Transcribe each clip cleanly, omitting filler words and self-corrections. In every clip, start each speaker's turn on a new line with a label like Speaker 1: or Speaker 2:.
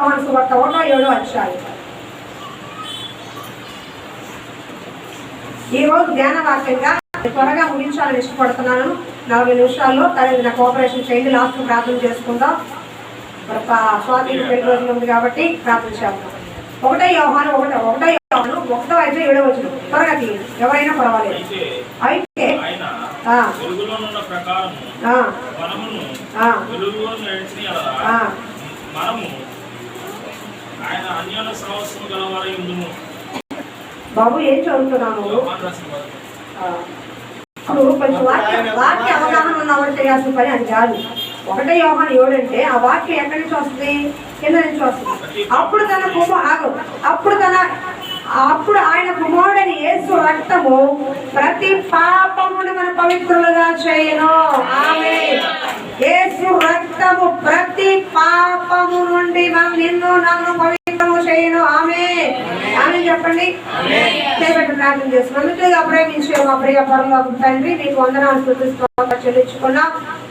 Speaker 1: యోహాను సువార్త 1:7. ఈరోజు ధ్యాన వాక్యంగా త్వరగా ముగించాలని ఇష్టపడుతున్నాను. 40 నిమిషాల్లో తగిన కోఆపరేషన్ చేయండి. లాస్ట్ ప్రార్థన చేసుకుందాం. స్వాతి పెళ్లి రోజులు ఉంది కాబట్టి ప్రార్థన చేద్దాం. 1 యోహాను 1:7 త్వరగా తీయండి, ఎవరైనా పర్వాలేదు. అయితే బాబు ఏం చదువుతున్నాము? కొంచెం వాక్య అవగాహన ఉన్నవాడు చేయాల్సిన పని అది కాదు. 1 యోహాను 7 అంటే ఆ వాక్యం ఎక్కడి నుంచి వస్తుంది? కింద నుంచి వస్తుంది. అప్పుడు ఆయన కుమారుడని యేసు రక్తము ప్రతి పాపమును మన పవిత్రులుగా చేయను. ఆమేన్. యేసు రక్తము ప్రతి పాపము నుండి నిన్ను నన్ను పవిత్రము చేయను. ఆమేన్. ఆమేన్ చెప్పండి. చేపట్టి ప్రార్థన చేస్తున్నాం. ప్రేమించే మా ప్రియ పరలోక తండ్రి, నీకు వందనాలు స్తుతిస్తూ చెల్లించుకున్నాం.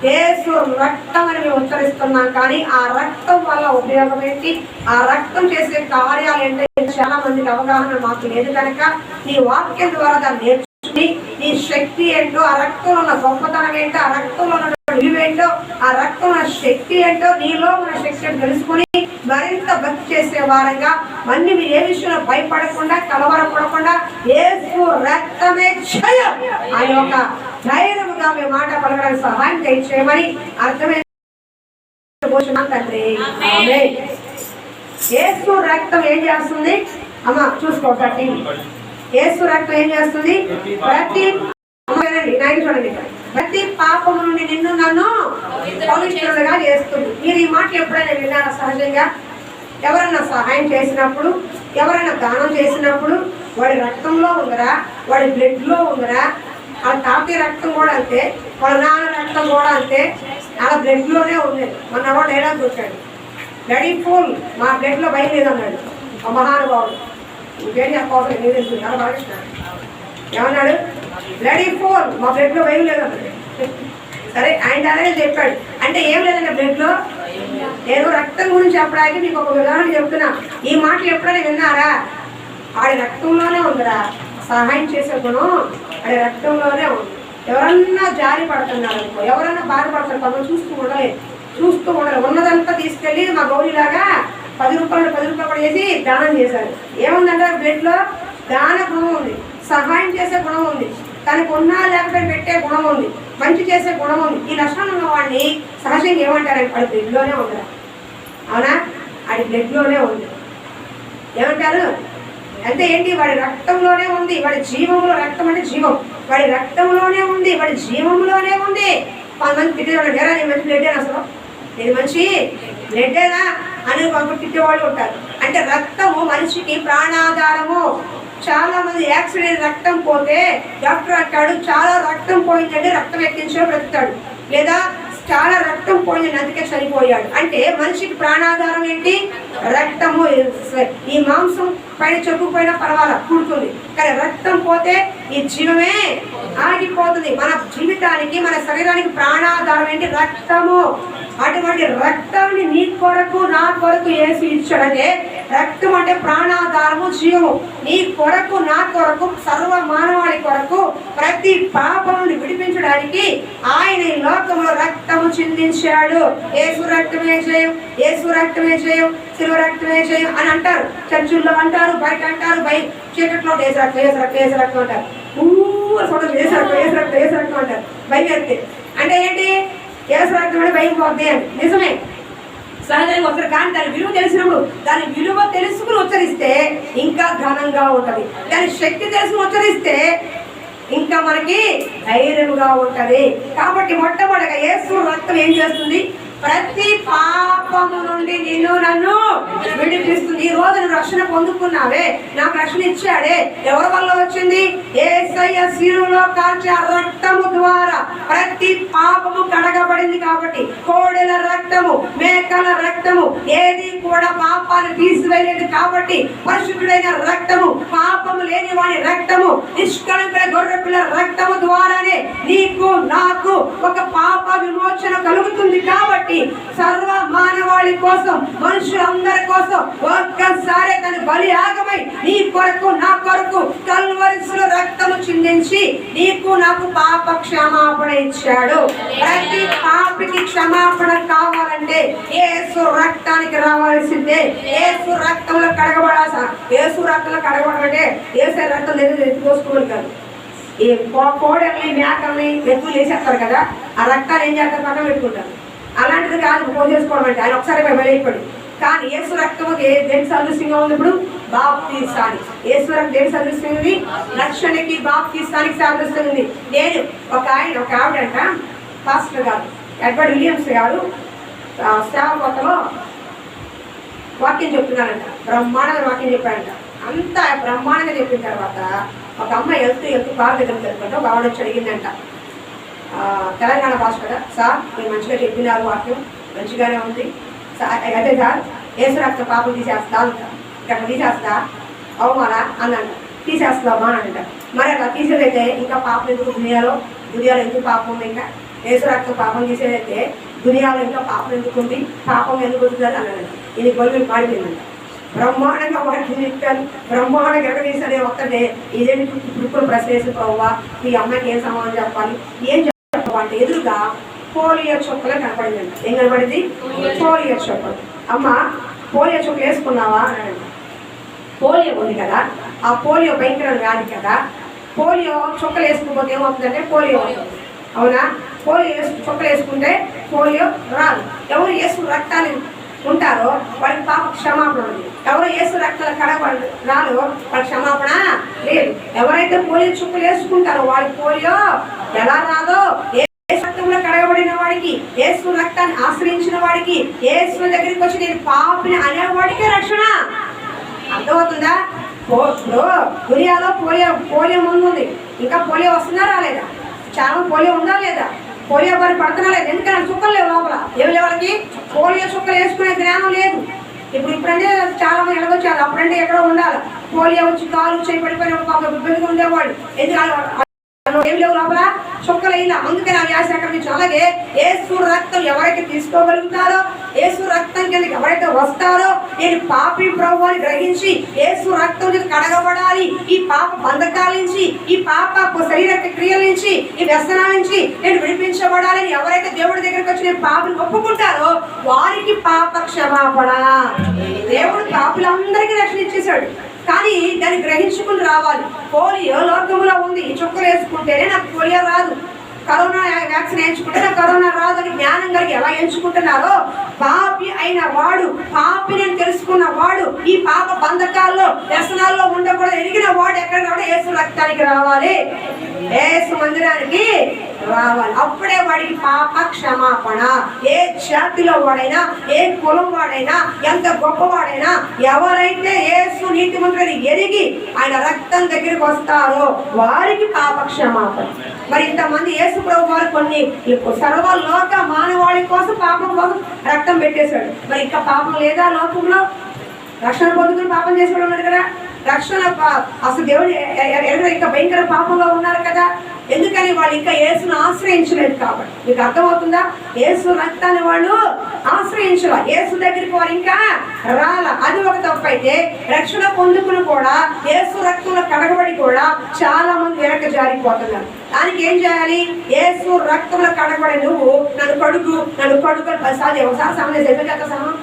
Speaker 1: యేసు రక్తం అని మేము ఉచ్చరిస్తున్నాం, కానీ ఆ రక్తం వల్ల ఉపయోగం ఏంటి, ఆ రక్తం చేసే కార్యాలు ఏంటంటే చాలా మందికి అవగాహన మాకు లేదు కనుక నీ వాక్యం ద్వారా దాన్ని నేర్చుకుని నీ శక్తి ఏంటో, ఆ రక్తంలో ఉన్న గొప్పతనం ఏంటో, ఆ రక్తంలో ఉన్న విలువేంటో, ఆ రక్తం ఉన్న శక్తి ఏంటో, నీలో ఉన్న శక్తిని తెలుసుకుని మరింత భక్తి చేసే వారంగా మళ్ళీ మీరు ఏ విషయంలో భయపడకుండా కలవరపడకుండా యేసు రక్తమే జయం అని ఒక ధైర్యముగా మేము మాట పలకడానికి సహాయం చేయమని అర్థమైన తండ్రి. ఆమేన్. యేసు రక్తం ఏం చేస్తుంది అమ్మ చూసుకోకండి. యేసు రక్తం ఏం చేస్తుంది? ప్రతి పాపము నుండి నిన్ను నన్ను పవిత్రులుగా చేస్తుంది. మీరు ఈ మాటలు ఎప్పుడైనా విన్నారా? సహజంగా ఎవరైనా సహాయం చేసినప్పుడు, ఎవరైనా దానం చేసినప్పుడు వాడి రక్తంలో ఉందరా, వాడి బ్లడ్లో ఉందరా, వాళ్ళ తాతయ్య రక్తం కూడా అంతే, వాళ్ళ నాన్న రక్తం కూడా అంతే, వాళ్ళ బ్లడ్లోనే ఉంది. మొన్న వాడు డైలాగ్ చూశాడు, డాడీ ఫుల్ మా బ్లడ్లో భయం లేదన్నాడు ఆ మహానుభావుడు. ఇంకేం చెప్పవసరం లేదు, చాలా బాగా ఇష్టం. ఏమన్నాడు? డాడీ ఫుల్ మా బ్లడ్లో భయం లేదన్నాడు. సరే, ఆయన అలాగే చెప్పాడు. అంటే ఏం లేదండి బ్లడ్లో. నేను రక్తం గురించి చెప్పడానికి మీకు ఒక ఉదాహరణ చెప్తున్నా. ఈ మాటలు ఎప్పుడైనా విన్నారా? ఆడి రక్తంలోనే ఉందిరా సహాయం చేసే గుణం, ఆడి రక్తంలోనే ఉంది. ఎవరన్నా జారి పడుతున్నారు అనుకో, ఎవరన్నా బాధపడతారు, కొంచెం చూస్తూ ఉండలేదు. ఉన్నదంతా తీసుకెళ్ళి మా గౌరీలాగా 10 రూపాయలు కూడా వేసి దానం చేశారు. ఏముందంటే బ్లడ్లో దాన గుణం ఉంది, సహాయం చేసే గుణం ఉంది, తనకు ఉన్నా లేకపోతే పెట్టే గుణం ఉంది, మంచి చేసే గుణం ఉంది. ఈ లక్షణం ఉన్న వాడిని సహజంగా ఏమంటారంటే వాడి బ్లడ్లోనే ఉందిరా. అవునా? వాడి బ్లడ్లోనే ఉంది. ఏమంటారు అంటే ఏంటి? వాడి రక్తంలోనే ఉంది, వాడి జీవంలో. రక్తం అంటే జీవం, వాడి రక్తంలోనే ఉంది, వాడి జీవంలోనే ఉంది. 10 మంది తిట్టేవాళ్ళు, ఎరా నేను మంచి బ్లడ్డేనా, అసలు నేను మంచి బ్లడ్డేనా అని ఒక తిట్టేవాళ్ళు ఉంటారు. అంటే రక్తము మనిషికి ప్రాణాధారము. చాలా మంది యాక్సిడెంట్ రక్తం పోతే డాక్టర్ అంటాడు చాలా రక్తం పోయిందంటే రక్తం ఎక్కించో బ్రతుకుతాడు, లేదా చాలా రక్తం పోయిందని అందుకే చనిపోయాడు. అంటే మనిషికి ప్రాణాధారం ఏంటి? రక్తము. ఈ మాంసం పైన చెప్పుకుపోయినా పర్వాలా కూడుతుంది, కానీ రక్తం పోతే ఈ జీవమే ఆగిపోతుంది. మన జీవితానికి, మన శరీరానికి ప్రాణాధారం ఏంటి? రక్తము. అటువంటి రక్తాన్ని నీ కొరకు నా కొరకు యేసు ఇచ్చాడంటే రక్తం అంటే ప్రాణాధారము, జీవము. నీ కొరకు నా కొరకు సర్వ మానవాళి కొరకు ప్రతి పాపం నుండి విడిపించడానికి ఆయన ఈ లోకంలో రక్తము చిందించాడు. యేసు రక్తమే జయం, యేసు రక్తమే జయం, శిలువ రక్తమే జయం అని అంటారు. చర్చిల్లో అంటారు, బయట అంటారు, చీకట్లో ఏసు రక్తం అంటారు. ఏసు రక్తం అంటారు. భయపెడితే అంటే ఏంటి? యేసు రక్తం అంటే భయం పోద్ది అని. నిజమే, సహజంగా వస్తారు. కానీ దాని విలువ తెలిసినప్పుడు, దాని విలువ తెలుసుకుని ఉచ్చరిస్తే ఇంకా ఘనంగా ఉంటుంది. దాని శక్తి తెలుసుకుని ఉచ్చరిస్తే ఇంకా మనకి ధైర్యంగా ఉంటది. కాబట్టి మొట్టమొదటిగా యేసు రక్తం ఏం చేస్తుంది? ప్రతి పాపము నుండి నిన్ను నన్ను విడిపిస్తుంది. ఈ రోజు నువ్వు రక్షణ పొందుకున్నావే, నాకు రక్షణ ఇచ్చాడే, ఎవరి వల్ల వచ్చింది? యేసయ్య శిలువలో కాల్చే రక్తము ద్వారా ప్రతి పాపము కడగబడింది. కాబట్టి కోడెల రక్తము, మేకల రక్తము ఏది కూడా పాపాన్ని తీసివేయలేదు. కాబట్టి పరిశుద్ధుడైన రక్తము, పాపము లేని వాడి రక్తము, నిష్కళంకమైన గొర్రె పిల్ల రక్తము ద్వారానే నీకు నాకు ఒక పాప విమోచన కలుగుతుంది. కాబట్టి సర్వ మానవాళి కోసం, మనుషులందరి కోసం ఒక్కసారి తన బలి ఆగమై నీ కొరకు నా కొరకు కల్వరిలో రక్తము చిందించి నీకు నాకు పాప క్షమాపణ ఇచ్చాడు. ప్రతి పాపికి క్షమాపణ కావాలంటే యేసు రక్తానికి రావాల్సిందే. యేసు రక్తంలో కడగబడాల్సిన యేసు రక్తంలో కడగబడాలంటే యేసు రక్తం పోసుకోవాలి కాదు. ఈ కోడల్ని మేకల్ని ఎత్తులు వేసేస్తారు కదా, ఆ రక్తాన్ని ఏం చేస్తారు? పక్కన పెట్టుకుంటారు. అలాంటిది కాదు పోసేసుకోవడం అంటే. ఆయన ఒకసారి వెళ్ళిపోయి కానీ యేసు రక్తము దేనికి సదృశ్యంగా ఉంది? ఇప్పుడు బాప్తీసానికి. యేసు రక్తం దేనికి సదృశ్యంగా ఉంది? రక్షణకి బాప్తీసానికి సదృశ్యంగా ఉంది. నేను ఒక ఆవిడంట, పాస్టర్ గారు ఎడ్వర్డ్ విలియమ్స్ గారు సేవకోతలో వాక్యం చెప్తున్నారంట. బ్రహ్మాండంగా వాక్యం చెప్పారంట. అంత బ్రహ్మాండంగా చెప్పిన తర్వాత ఒక అమ్మాయి వెళ్తూ కారు దగ్గర జరుపుకుంటే ఒక ఆవిడ వచ్చి అడిగిందంట, తెలంగాణ భాష కదా సార్, మీరు మంచిగా చెప్పినారు, వాక్యం మంచిగానే ఉంది అదే సార్, యేసు రక్త పాపం తీసేస్తా ఇక్కడ తీసేస్తా అవమానా అన్నంట. తీసేస్తామా అని అంట. మరి అట్లా తీసేదైతే ఇంకా పాపం ఎందుకు దునియాలో ఎందుకు పాపం ఉంది? ఇంకా యేసు రక్త పాపం తీసేదైతే దునియాలో ఇంకా పాపం ఎందుకు ఉంది? పాపం ఎందుకు వస్తుంది అన్నాడంట. ఇది గొలుగులు మాడిపోయిందంట. బ్రహ్మాండంగా వాటిని చెప్పాను. బ్రహ్మాండంగా ఎగదీసనే ఒక్కటే ఇదేంటి ఇప్పుడు ప్రశ్న వేసి పోవా, ఈ అమ్మాయికి ఏం సమాధానం చెప్పాలి, ఏం చెప్పాలంటే ఎదురుగా పోలియో చుక్కలు కనపడిందంట. ఏం కనపడింది? పోలియో చుక్కలు. అమ్మ పోలియో చుక్కలు వేసుకున్నావా అని. పోలియో ఉంది కదా, ఆ పోలియో భయంకర వ్యాధి కదా. పోలియో చుక్కలు వేసుకుపోతే ఏమవుతుందంటే పోలియో అవుతుంది. అవునా? పోలియో చుక్కలు వేసుకుంటే పోలియో రాదు. ఎవరు యేసు రక్తాన్ని ఉంటారో వాళ్ళకి పాప క్షమాపణ ఉంది. ఎవరు యేసు రక్తాల కడగబడి రాలో వాళ్ళకి క్షమాపణ లేదు. ఎవరైతే పోలియో చుక్కలు వేసుకుంటారో వాళ్ళకి పోలియో ఎలా రాదో, రక్తంలో కడగబడిన వాడికి, యేసు రక్తాన్ని ఆశ్రయించిన వాడికి, యేసు దగ్గరికి వచ్చి నేను పాపిని అనేవాడికే రక్షణ. అర్థమవుతుందా? దునియాలో పోలియో ముందు ఉంది. ఇంకా పోలియో వస్తుందా రాలేదా? చాలా పోలియో ఉందా లేదా? పోలియో బారి పడుతున్నా లేదు. ఎందుకంటే చుక్కలు లేవు లోపల. ఏమి లేవు వాళ్ళకి? పోలియో చుక్కలు వేసుకునే జ్ఞానం లేదు. ఇప్పుడంటే చాలా మంది ఎడగొచ్చారు. అప్పుడంటే ఎక్కడో ఉండాలి. పోలియో వచ్చి కాలు చేయి పడిపోయిన పాప ఇబ్బందిగా ఉండేవాడు. ఎందుకు ఏం లేవు లోపల? చుక్కలు అయినా. అందుకని ఆ వ్యాధి సంక్రమించు. అలాగే యేసు రక్తం ఎవరైతే తీసుకోగలుగుతారో, యేసు రక్తం కిందకి ఎవరైతే వస్తారో, నేను పాపి ప్రభు అని గ్రహించి యేసు రక్తం నుంచి కడగబడాలి, ఈ పాప బంధకాల నుంచి, ఈ పాప శరీర క్రియల నుంచి, ఈ వ్యసనాల నుంచి నేను విడిపించబడాలని ఎవరైతే దేవుడి దగ్గరికి వచ్చి నేను పాపిని ఒప్పుకుంటారో వారికి పాప క్షమాపణ. దేవుడు పాపులందరికీ రక్షణ ఇచ్చేశాడు. కానీ దాన్ని గ్రహించుకుని రావాలి. పోలియో లోకంలో ఉంది. ఈ చుక్కలు వేసుకుంటేనే నాకు పోలియో రాదు, కరోనా వ్యాక్సిన్ వేయించుకుంటే నాకు కరోనా రాదు అని జ్ఞానం కలిగి ఎలా ఎంచుకుంటున్నారో, పాపి అయిన వాడు, పాపిని తెలుసుకున్న వాడు, ఈ పాప బంధకాల్లో వ్యసనాల్లో ఉండకూడదు ఎరిగిన వాడు ఎక్కడ కూడా యేసు రక్తానికి రావాలి, యేసు మందిరానికి రావాలి. అప్పుడే వాడికి పాప క్షమాపణ. ఏ జాతిలో వాడైనా, ఏ కులం వాడైనా, ఎంత గొప్పవాడైనా, ఎవరైతే యేసు నీతిమంతులని ఎరిగి ఆయన రక్తం దగ్గరికి వస్తారో వారికి పాప క్షమాపణ. మరి ఇంతమంది యేసు ప్రభు వారు కొన్ని సర్వలోక మానవాళి కోసం పాపం కోసం రక్తం పెట్టేశాడు. మరి ఇంకా పాపం లేదా లోకంలో? రక్షణ పొందుకుని పాపం చేసేవాడు ఉన్నాడు కదా. రక్షణ అసలు దేవుడు ఇంకా భయంకర పాపంలో ఉన్నారు కదా. ఎందుకని? వాళ్ళు ఇంకా యేసును ఆశ్రయించలేదు కాబట్టి. మీకు అర్థమవుతుందా? యేసు రక్తాన్ని వాళ్ళు ఆశ్రయించాల, యేసు దగ్గరికి వారు ఇంకా రాల. అది ఒక తప్పు అయితే, రక్షణ పొందుకుని కూడా యేసు రక్తంలో కడగబడి కూడా చాలా మంది వెనక జారిపోతున్నారు. దానికి ఏం చేయాలి? యేసు రక్తంలో కడగబడి నువ్వు నన్ను కడుగు 10 సార్లు ఒకసారి సమయం చేత సమం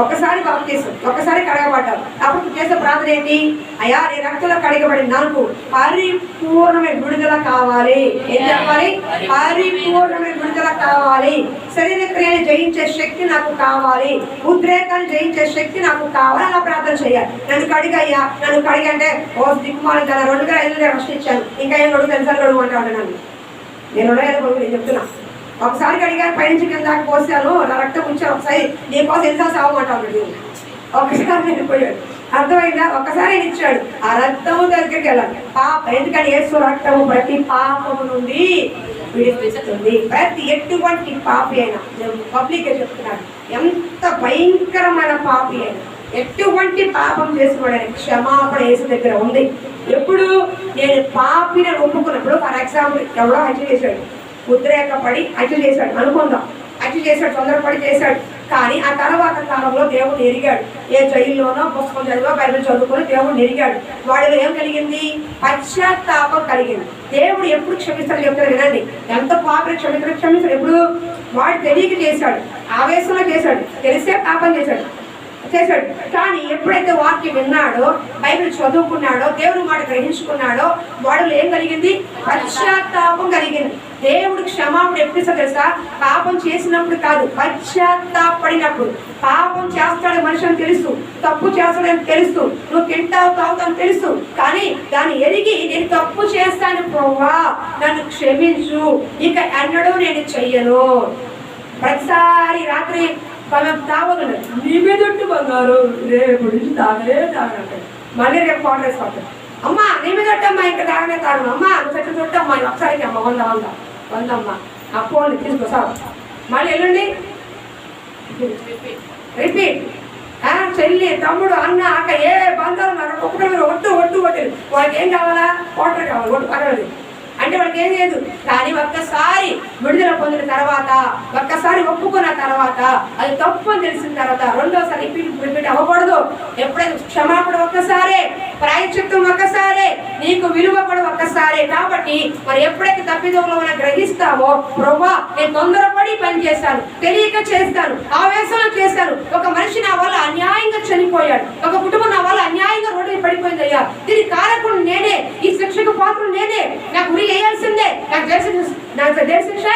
Speaker 1: ఒక్కసారి బాప్తీసం, ఒక్కసారి కడగబడ్డావు. అప్పుడు చేసే ప్రార్థన ఏంటి? అయ్యా నీ రక్తంలో కడగబడి నాకు పరిపూర్ణమైన విడుదల కావాలి. ఏం చెప్పాలి? పరిపూర్ణమైన విడుదల కావాలి. శరీర క్రియను జయించే శక్తి నాకు కావాలి, ఉద్రేకాన్ని జయించే శక్తి నాకు కావాలి. అలా ప్రార్థన చేయాలి. నన్ను కడిగయ్యా, నన్ను కడిగంటే ఓ దిక్కుమాలి కదా 2,500 రక్షణ ఇచ్చాను, ఇంకా ఏం గడుగు తెలుసారి గడుగు అంటాడు. నన్ను నేను 2,500 నేను చెప్తున్నా. ఒకసారి కడిగాను, పైనుంచి కింద దాకా పోసాను, నా రక్తం ఉంచాను. ఒకసారి నీకోసం ఎన్నిసార్లు సావమంటాను. ఒకసారి నేను పోయాడు. అర్థమైందా? ఒక్కసారి ఆయన ఇచ్చాడు. ఆ రక్తము దగ్గరికి వెళ్ళాలి. ఎందుకని యేసు రక్తము ప్రతి పాపము నుండి విడిపిస్తుంది. ప్రతి ఎటువంటి పాపి అయినా, నేను పబ్లిక్గా చెప్తున్నాను, ఎంత భయంకరమైన పాపి అయినా, ఎటువంటి పాపం చేసినవాడని క్షమాపణ యేసు దగ్గర ఉంది. ఎప్పుడు నేను పాపిని ఒప్పుకున్నప్పుడు, ఫర్ ఎగ్జాంపుల్ ఎవడో హత్య చేశాడు, ఉద్రేకపడి హత్య చేశాడు అనుకుందాం. హత్య చేశాడు, తొందరపడి చేశాడు. కానీ ఆ తర్వాత కాలంలో దేవుడు ఎరిగాడు. ఏ జైల్లోనో పుస్తకం చదివో బైబిల్ చదువుకొని దేవుడు ఎరిగాడు. వాడిలో ఏం కలిగింది? పశ్చాత్తాపం కలిగింది. దేవుడు ఎప్పుడు క్షమిస్తాడు చెప్తాడు వినండి. ఎంత పాపని క్షమిస్తాడు. ఎప్పుడు? వాడు తెలియక చేశాడు, ఆవేశంలో చేశాడు, తెలిసే పాపం చేశాడు. కానీ ఎప్పుడైతే వాక్యం విన్నాడో, బైబిల్ చదువుకున్నాడో, దేవుని మాట గ్రహించుకున్నాడో వాడిలో ఏం కలిగింది? పశ్చాత్తాపం కలిగింది. దేవుడు క్షమాపణ ఎప్పుడు తెలుసా? పాపం చేసినప్పుడు కాదు, పశ్చాత్తాపడినప్పుడు. పాపం చేస్తాడు మనిషిని తెలుసు, తప్పు చేస్తాడని తెలుసు, నువ్వు తింటావు తాగుతావు తెలుసు, కానీ దాన్ని ఎరిగి నేను తప్పు చేస్తాను ప్రభువా నన్ను క్షమించు, ఇక ఎన్నడూ నేను చెయ్యను. ప్రతిసారి రాత్రి తాగదు, నీ మీద బంగారు రేపు నుంచి తాగనంటాడు. మళ్ళీ రేపు వాటర్ వేసుకుంటాడు. అమ్మా నీ మీద అమ్మా ఇంకా తాగను. అమ్మా నువ్వు చెట్టు చుట్టమ్మా ఒకసారికి అమ్మ 100 అమ్మా ఆ ఫోన్ తీసుకొస్తావు. మళ్ళీ ఎల్లుండి రిపీట్. చెల్లి తమ్ముడు అన్న అక్క ఏ బంధాలు ఒక్కటి ఒట్టు వాళ్ళకి ఏం కావాలా? వాటర్ కావాలి, ఒట్టు పర్వాలేదు అంటే వాళ్ళకి ఏం లేదు. కానీ ఒక్కసారి విడుదల పొందిన తర్వాత, ఒక్కసారి ఒప్పుకున్న తర్వాత, అది తప్పు అని తెలిసిన తర్వాత రెండోసారి రిపీట్ అవ్వకూడదు. ఎప్పుడైతే క్షమాపణ ఒక్కసారే, ప్రాయశ్చిత్తం ఒక్కసారే, నీకు విలువ కూడా ఒక్కసారే. కాబట్టి మరి ఎప్పుడైతే తప్పిదంలో మనం గ్రహిస్తావో, ప్రభువా నేను తొందరపడి పని చేశాను, తెలియక చేస్తాను, ఆవేశంలో చేశాను, ఒక మనిషి నా వల్ల అన్యాయంగా చనిపోయాడు, ఒక కుటుంబం నా వల్ల అన్యాయంగా రోడ్డు పడిపోయింది అయ్యా, దీని కారకుడు నేనే, ఈ శిక్షకు పాత్రుడు నేనే, నాకు ఉరి వేయాల్సిందే, నాకు జైలు శిక్ష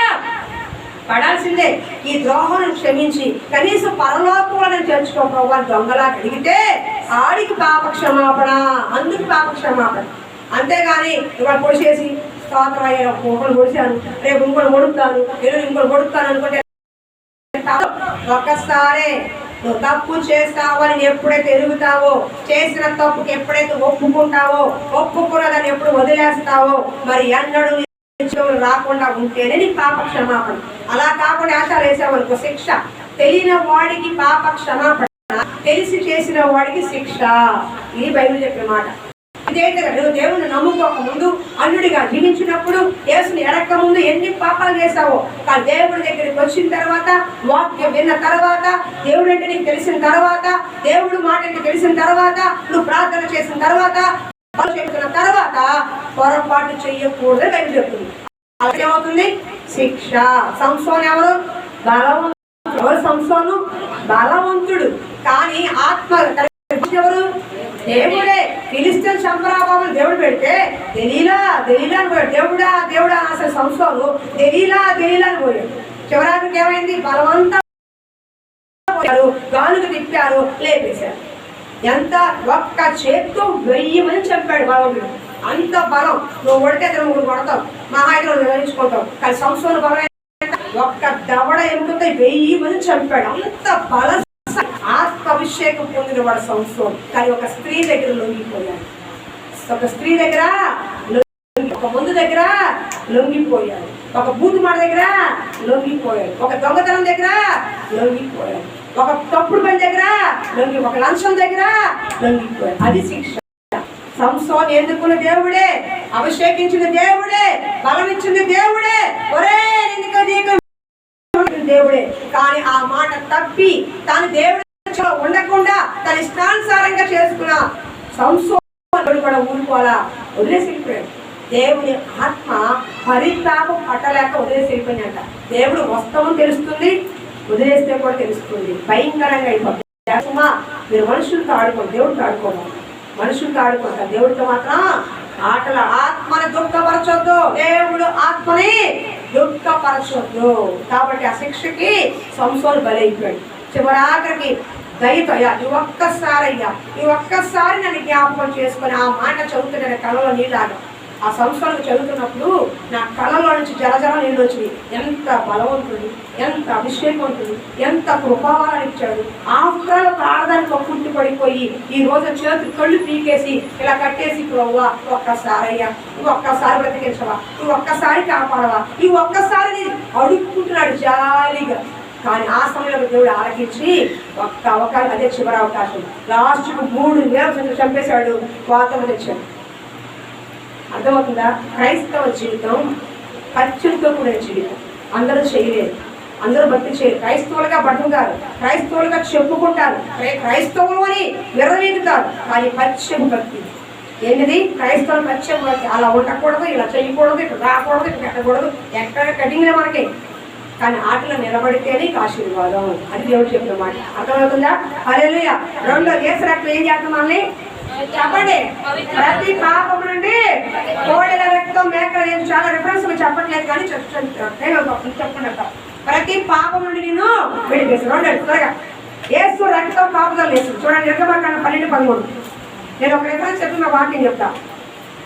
Speaker 1: పడాల్సిందే. ఈ ద్రోహం క్షమించి కనీసం పరలోకంలో చేర్చుకోవాలి. దొంగలా కలిగితే ఆడికి పాప క్షమాపణ, అందుకు పాప క్షమాపణ. అంతేగాని ఇవాళ పొడిచేసి స్తోత్రం అయ్యా ఒకరు పొడిచాను, రేపు ఇంకోటి పొడుపుతాను, ఇంకోటి పొడుపుతాను అనుకుంటే ఒక్కసారే నువ్వు తప్పు చేస్తావని ఎప్పుడైతే ఎదుగుతావో, చేసిన తప్పుకి ఎప్పుడైతే ఒప్పుకుంటావో, ఒప్పుకున్నదాన్ని ఎప్పుడు వదిలేస్తావో, మరి ఎన్నడూ రాకుండా ఉంటేనే నీ పాప క్షమాపణ. అలా కాకుండా ఆశాలు వేసావనుకో శిక్ష. తెలియని వాడికి పాప క్షమాపణ, తెలిసి చేసిన వాడికి శిక్ష. ఇది బైబిల్ చెప్పిన మాట. ఇదైతే నువ్వు దేవుని నమ్ముకోక ముందు, అల్లుడిగా జీవించినప్పుడు, యేసుని ఎడక్క ముందు ఎన్ని పాపాలు చేశావో, కానీ దేవుడి దగ్గరికి వచ్చిన తర్వాత, వాక్యం విన్న తర్వాత, దేవుడు అంటే నీకు తెలిసిన తర్వాత, దేవుడు మాట అంటే తెలిసిన తర్వాత, నువ్వు ప్రార్థన చేసిన తర్వాత, చెప్తున్న తర్వాత పొరపాటు చెయ్యకూడదు బైబిల్ చెప్తుంది. అలాగే ఏమవుతుంది? శిక్ష. సంసోను ఎవరు? బలవంతుడు. ఎవరు సంసోను? బలవంతుడు. కానీ ఆత్మ ఎవరు? దేవుడే. ఫిలిష్తీయుల సంప్రాభావం దేవుడు పెడితే దెలీలా అని పోయాడు. దేవుడా అసలు సంసోను దెలీలా అని పోయాడు. చివరానికి ఏమైంది? బలవంతా గానుకు తిప్పారు, లేపేశారు. ఎంత ఒక్క చేత్తో 1000 మంది చంపాడు బలవంతుడు. అంత బలం. నువ్వు కొడితే 3 కొడతావు, మహా అయితే నిర్వహించుకుంటావు. కానీ సంసోను బలం ఒక్క దవడ ఎముకతో 1000 మంది చంపాడు. అంత బల ఆత్మాభిషేకం పొందిన వాడు సంసోను. కానీ ఒక స్త్రీ దగ్గర లొంగిపోయాడు. ఒక స్త్రీ దగ్గర, ఒక మందు దగ్గర లొంగిపోయాడు. ఒక బూతు మాట దగ్గర లొంగిపోయాడు. ఒక దొంగతనం దగ్గర లొంగిపోయాడు. ఒక తప్పుడు పని దగ్గర ఒక లంచం దగ్గర లొంగిపోయాడు. అది శిక్ష. సంసోను ఎన్నుకున్న దేవుడే, అభిషేకించిన దేవుడే, బలం ఇచ్చింది దేవుడే, ఒరే దేవుడే. కానీ ఆ మాట తప్పి తాను దేవుడు ఉండకుండా తన ఇష్టానుసారంగా చేసుకున్న సంసోను కూడా ఊరుకోవాలా? వదిలేసి వెళ్ళిపోయాడు. దేవుని ఆత్మ పరితాపం పట్టలేక వదిలేసి వెళ్ళిపోయినట్ట. దేవుడు వస్తామని తెలుస్తుంది, వదిలేస్తే కూడా తెలుస్తుంది. భయంకరంగా అయిపోతుంది. మీరు మనుషులతో ఆడుకోండి, దేవుడితో ఆడుకోవాలి. మనుషులతో ఆడుకుంటారు, దేవుడితో మాత్రం ఆటల. ఆత్మని దుఃఖపరచొద్దు, దేవుడు ఆత్మని దుఃఖపరచొద్దు. కాబట్టి ఆ శిక్షకి సంసోను బలైపోయాడు. చివరాఖరికి దయతో ఈ ఒక్కసారి నన్ను జ్ఞాపకం చేసుకొని ఆ మాట చదువుతున్న కళలో నీళ్ళాగా. ఆ సంవత్సరాలు చదువుతున్నప్పుడు నా కళలో నుంచి జలజల నీళ్ళు వచ్చింది. ఎంత బలవంతుడు, ఎంత అభిషేకవంతుడు, ఎంత కృపావరాలు ఇచ్చాడు. ఆఫ్టర్ ప్రార్థనకు పుట్టి పడిపోయి ఈ రోజు చేతులు కళ్ళు పీకేసి ఇలా కట్టేసి ప్రభువా ఒక్కసారి అయ్యా, నువ్వు ఒక్కసారి బ్రతికించవా, నువ్వు ఒక్కసారి కాపాడవా, ఈ ఒక్కసారి అడుక్కుంటున్నాడు జాలీగా. కానీ ఆ సమయంలో దేవుడు ఆలకించి ఒక్క అవకాశం, అదే చివరి అవకాశం. లాస్ట్కు 3000 చంపేశాడు, వార్తలు తెచ్చాడు. అర్థమవుతుందా? క్రైస్తవ జీవితం ఖర్చులతో కూడిన జీవితం. అందరూ చేయలేదు, అందరూ భక్తి చేయరు. క్రైస్తవులుగా బతుకుతారు, క్రైస్తవులుగా చెప్పుకుంటారు, క్రైస్తవులు అని విర్రవీగుతారు. కానీ పశ్చిమ భక్తి ఏంటిది? క్రైస్తవుల పశ్చిమ భక్తి. అలా ఉండకూడదు, ఇలా చేయకూడదు, ఇక్కడ రాకూడదు, ఇక్కడ పెట్టకూడదు, ఎక్కడ కటింగ్లే మనకి. కానీ ఆటలో నిలబడితేనే ఆశీర్వాదం అని దేవుడు చెప్పిన మాట. అర్థమవుతుందా? హల్లెలూయా. రెండో యేసు రక్తం ఏం చేస్తాం మనల్ని? చెప్పండి. ప్రతి పాపం నుండి కోడెల రక్తం, మేకల నేను చాలా రిఫరెన్స్ చెప్పట్లేదు కానీ చెప్పండి. ప్రతి పాపం నుండి నేను విడిపిస్తాను. రెండు త్వరగా యేసు రక్తం కాపుదలు లేదు. చూడండి, నిర్గమకాండం 12:13. నేను ఒక రిఫరెన్స్ చెప్పి మా వాక్యం చెప్తా.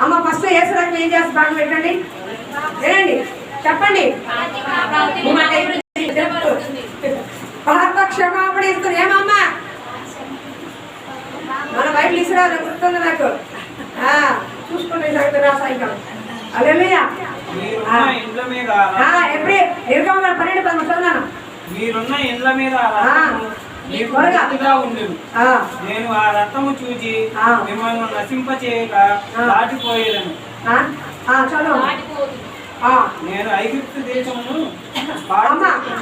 Speaker 1: అమ్మ ఫస్ట్ యేసు రక్తం ఏం చేస్తా బాగా పెట్టండి, వినండి, చెప్పండి. పాప క్షమాపణ ఇస్తుంది. ఏమమ్మా మన బైబిల్ ఇసురా గుర్తుంది నాకు. చూసుకుంటే చదువుతున్నా సాయంకాలం. హల్లెలూయా. ఎప్పుడు నిర్గమకాండం 12:13 చదువున్నాను.
Speaker 2: మీరున్న ఇండ్ల మీద నేను ఆ రక్తము చూచి మిమ్మల్ని నశింపచేయక దాటిపోయేదను. నేను ఐగుప్తు దేశమును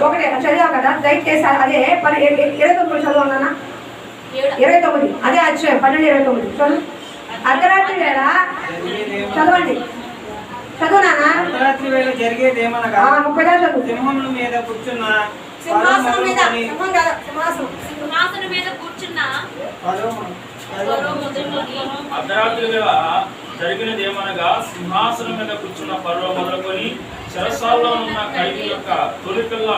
Speaker 1: ఒకటే చదివావు కదా, దయచేసి అదే 29 చదువున్నానా? 29 అదే అధ్యాయం 12:29 చదువు. అర్ధరాత్రి వేళ చదవండి, చదువునానా?
Speaker 2: అర్ధరాత్రి వేళ జరిగేదేమనగా
Speaker 1: 30 చదువు.
Speaker 2: సింహముల మీద కూర్చున్న
Speaker 3: సింహాసనం మీద కూర్చున్న
Speaker 4: అర్ధరాత్రి వేళ జరిగినదేమనగా సింహాసనం మీద కూర్చున్న ఫరో మొదలుకొని చెరసాలలో ఉన్న ఖైదీ యొక్క తొలిపిల్ల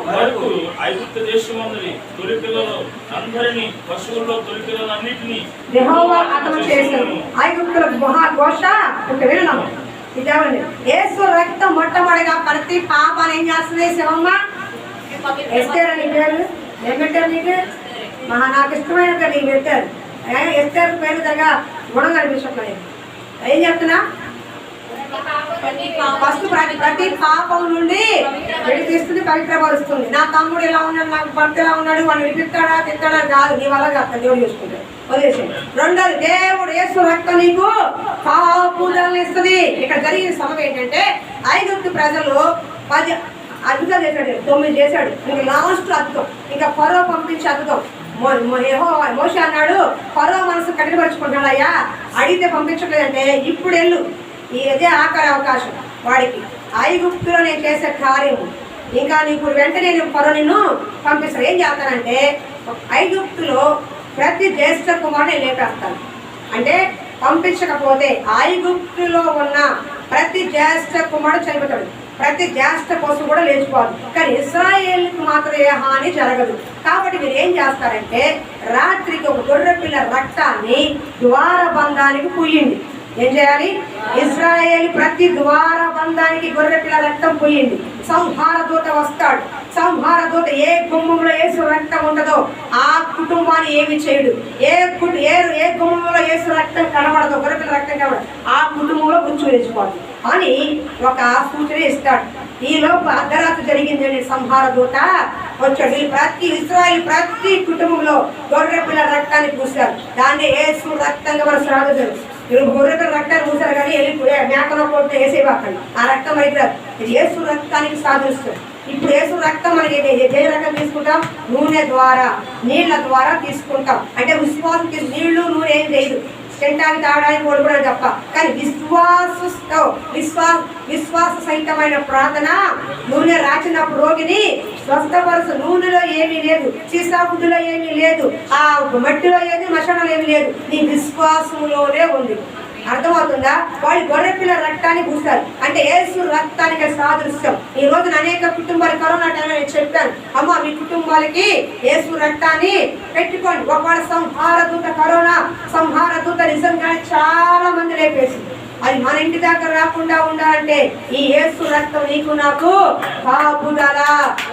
Speaker 4: వరకు ఐగుప్తు దేశమందుని తొలిపిల్లలు అందరినీ, పశువుల్లో తొలిపిల్లలన్నిటినీ
Speaker 1: యెహోవా హతము చేశాడు. ఐగుప్తుల మహాఘోష వినడం. ఇదేమండి యేసు రక్తం మొట్టమొదటిగా ప్రతి పాపాన్ని ఏం చేస్తుంది? శివమ్మ ఎస్తేర్ అని పేరు ఏం పెట్టారు నీకు? నాకు ఇష్టమైన పేరు నీకు పెట్టారు. ఎస్తేర్ పేరు దగ్గర గుణం కనిపించట్లేదు. ఏం చెప్తున్నా? ఫస్ట్ ప్రతి పాపం నుండి విడిపిస్తుంది, పవిత్రపరుస్తుంది. నా తమ్ముడు ఇలా ఉన్నాడు, నాకు భర్త ఇలా ఉన్నాడు, వాడు విడిపిస్తాడా తిట్టాడా కాదు, నీ వల్ల కాదు, దేవుడు చూసుకుంటాడు, వదిలేసాడు. రెండోది దేవుడు యేసు రక్తం నీకు కాపుదలను ఇస్తుంది. ఇక్కడ జరిగిన సమయం ఏంటంటే ఐగుప్తు ప్రజలు 10 అద్భుతాలు చేశాడు, 9 చేశాడు. ఇంకా లాస్ట్ అద్భుతం, ఇంకా ఫరో పంపించి అద్భుతం. మోషే అన్నాడు, ఫరో మనసు కఠినపరుచుకుంటాడు, అయ్యా అడిగితే పంపించట్లేదంటే ఇప్పుడు వెళ్ళు, ఇదే ఆఖరి అవకాశం వాడికి. ఐగుప్తులో నేను చేసే కార్యము ఇంకా నీకు వెంటనే నేను ఫరో నిన్ను పంపిస్తాను. ఏం చేస్తానంటే ఐగుప్తులో ప్రతి జ్యేష్ఠ కుమారుని లేపేస్తాను. అంటే పంపించకపోతే ఐగుప్తులో ఉన్న ప్రతి జ్యేష్ఠ కుమారుడు చనిపోతాడు, ప్రతి జ్యేష్ఠ కోసం కూడా లేచిపోదు. కానీ ఇశ్రాయేలుకు మాత్రం ఏ హాని జరగదు. కాబట్టి మీరు ఏం చేస్తారంటే రాత్రికి ఒక గొర్రె పిల్ల రక్తాన్ని ద్వారబంధానికి పూయండి. ఏం చేయాలి? ఇశ్రాయేలు ప్రతి ద్వారబంధానికి గొర్రె పిల్ల రక్తం పూయండి. సంహార దూత వస్తాడు. సంహార దూత ఏ గుమ్మంలో యేసు రక్తం ఉండదో ఆ కుటుంబాన్ని ఏమి చేయడు. ఏ గుమ్మంలో యేసు రక్తం కనబడదో, గొర్రె పిల్ల రక్తం కనబడదు, ఆ కుటుంబంలో గుర్చు వేసుకోవాలి అని ఒక సూచన ఇస్తాడు. ఈ లోపు అర్ధరాత్రి జరిగింది, సంహార దూత వచ్చాడు. ప్రతి ఇశ్రాయేలు ప్రతి కుటుంబంలో గొర్రె పిల్ల రక్తాన్ని పూశారు. దాన్ని యేసు రక్తంగా మన శ్రాద్ధం. గొర్రె పిల్ల రక్తాన్ని పూసారు కానీ మేకలో కొట్టు వేసేవాకండి, ఆ రక్తం మనకి రాదు. ఇది యేసు రక్తానికి సాధిస్తుంది. ఇప్పుడు యేసు రక్తం మనకి ఏ రకం తీసుకుంటాం? నూనె ద్వారా, నీళ్ల ద్వారా తీసుకుంటాం. అంటే విశ్వాసం నీళ్లు నూనె ఏం చేయదు, తింటానికి తాగడానికి ఓడిపోవడం తప్ప. కానీ విశ్వాస సహితమైన ప్రార్థన నూనె రాచినప్పుడు రోగిని స్వస్థపరుసు. నూనెలో ఏమీ లేదు, సీసా గుడ్డులో ఏమీ లేదు, ఆ మట్టిలో ఏది మషణలో ఏమీ లేదు, నీ విశ్వాసంలోనే ఉంది. అర్థమవుతుందా? వాళ్ళు గొర్రె పిల్ల రక్తాన్ని పూస్తారు. అంటే యేసు రక్తానికి సాదృశ్యం. ఈ రోజున అనేక కుటుంబాలు కరోనా టైంలో నేను చెప్పాను, అమ్మ మీ కుటుంబాలకి యేసు రక్తాన్ని పెట్టుకోండి. ఒకవేళ సంహార దూత, కరోనా సంహార దూత నిజంగా చాలా మంది లేపేసింది. అది మన ఇంటి దగ్గర రాకుండా ఉండాలంటే ఈ యేసు రక్తం నీకు నాకు కాపుదల.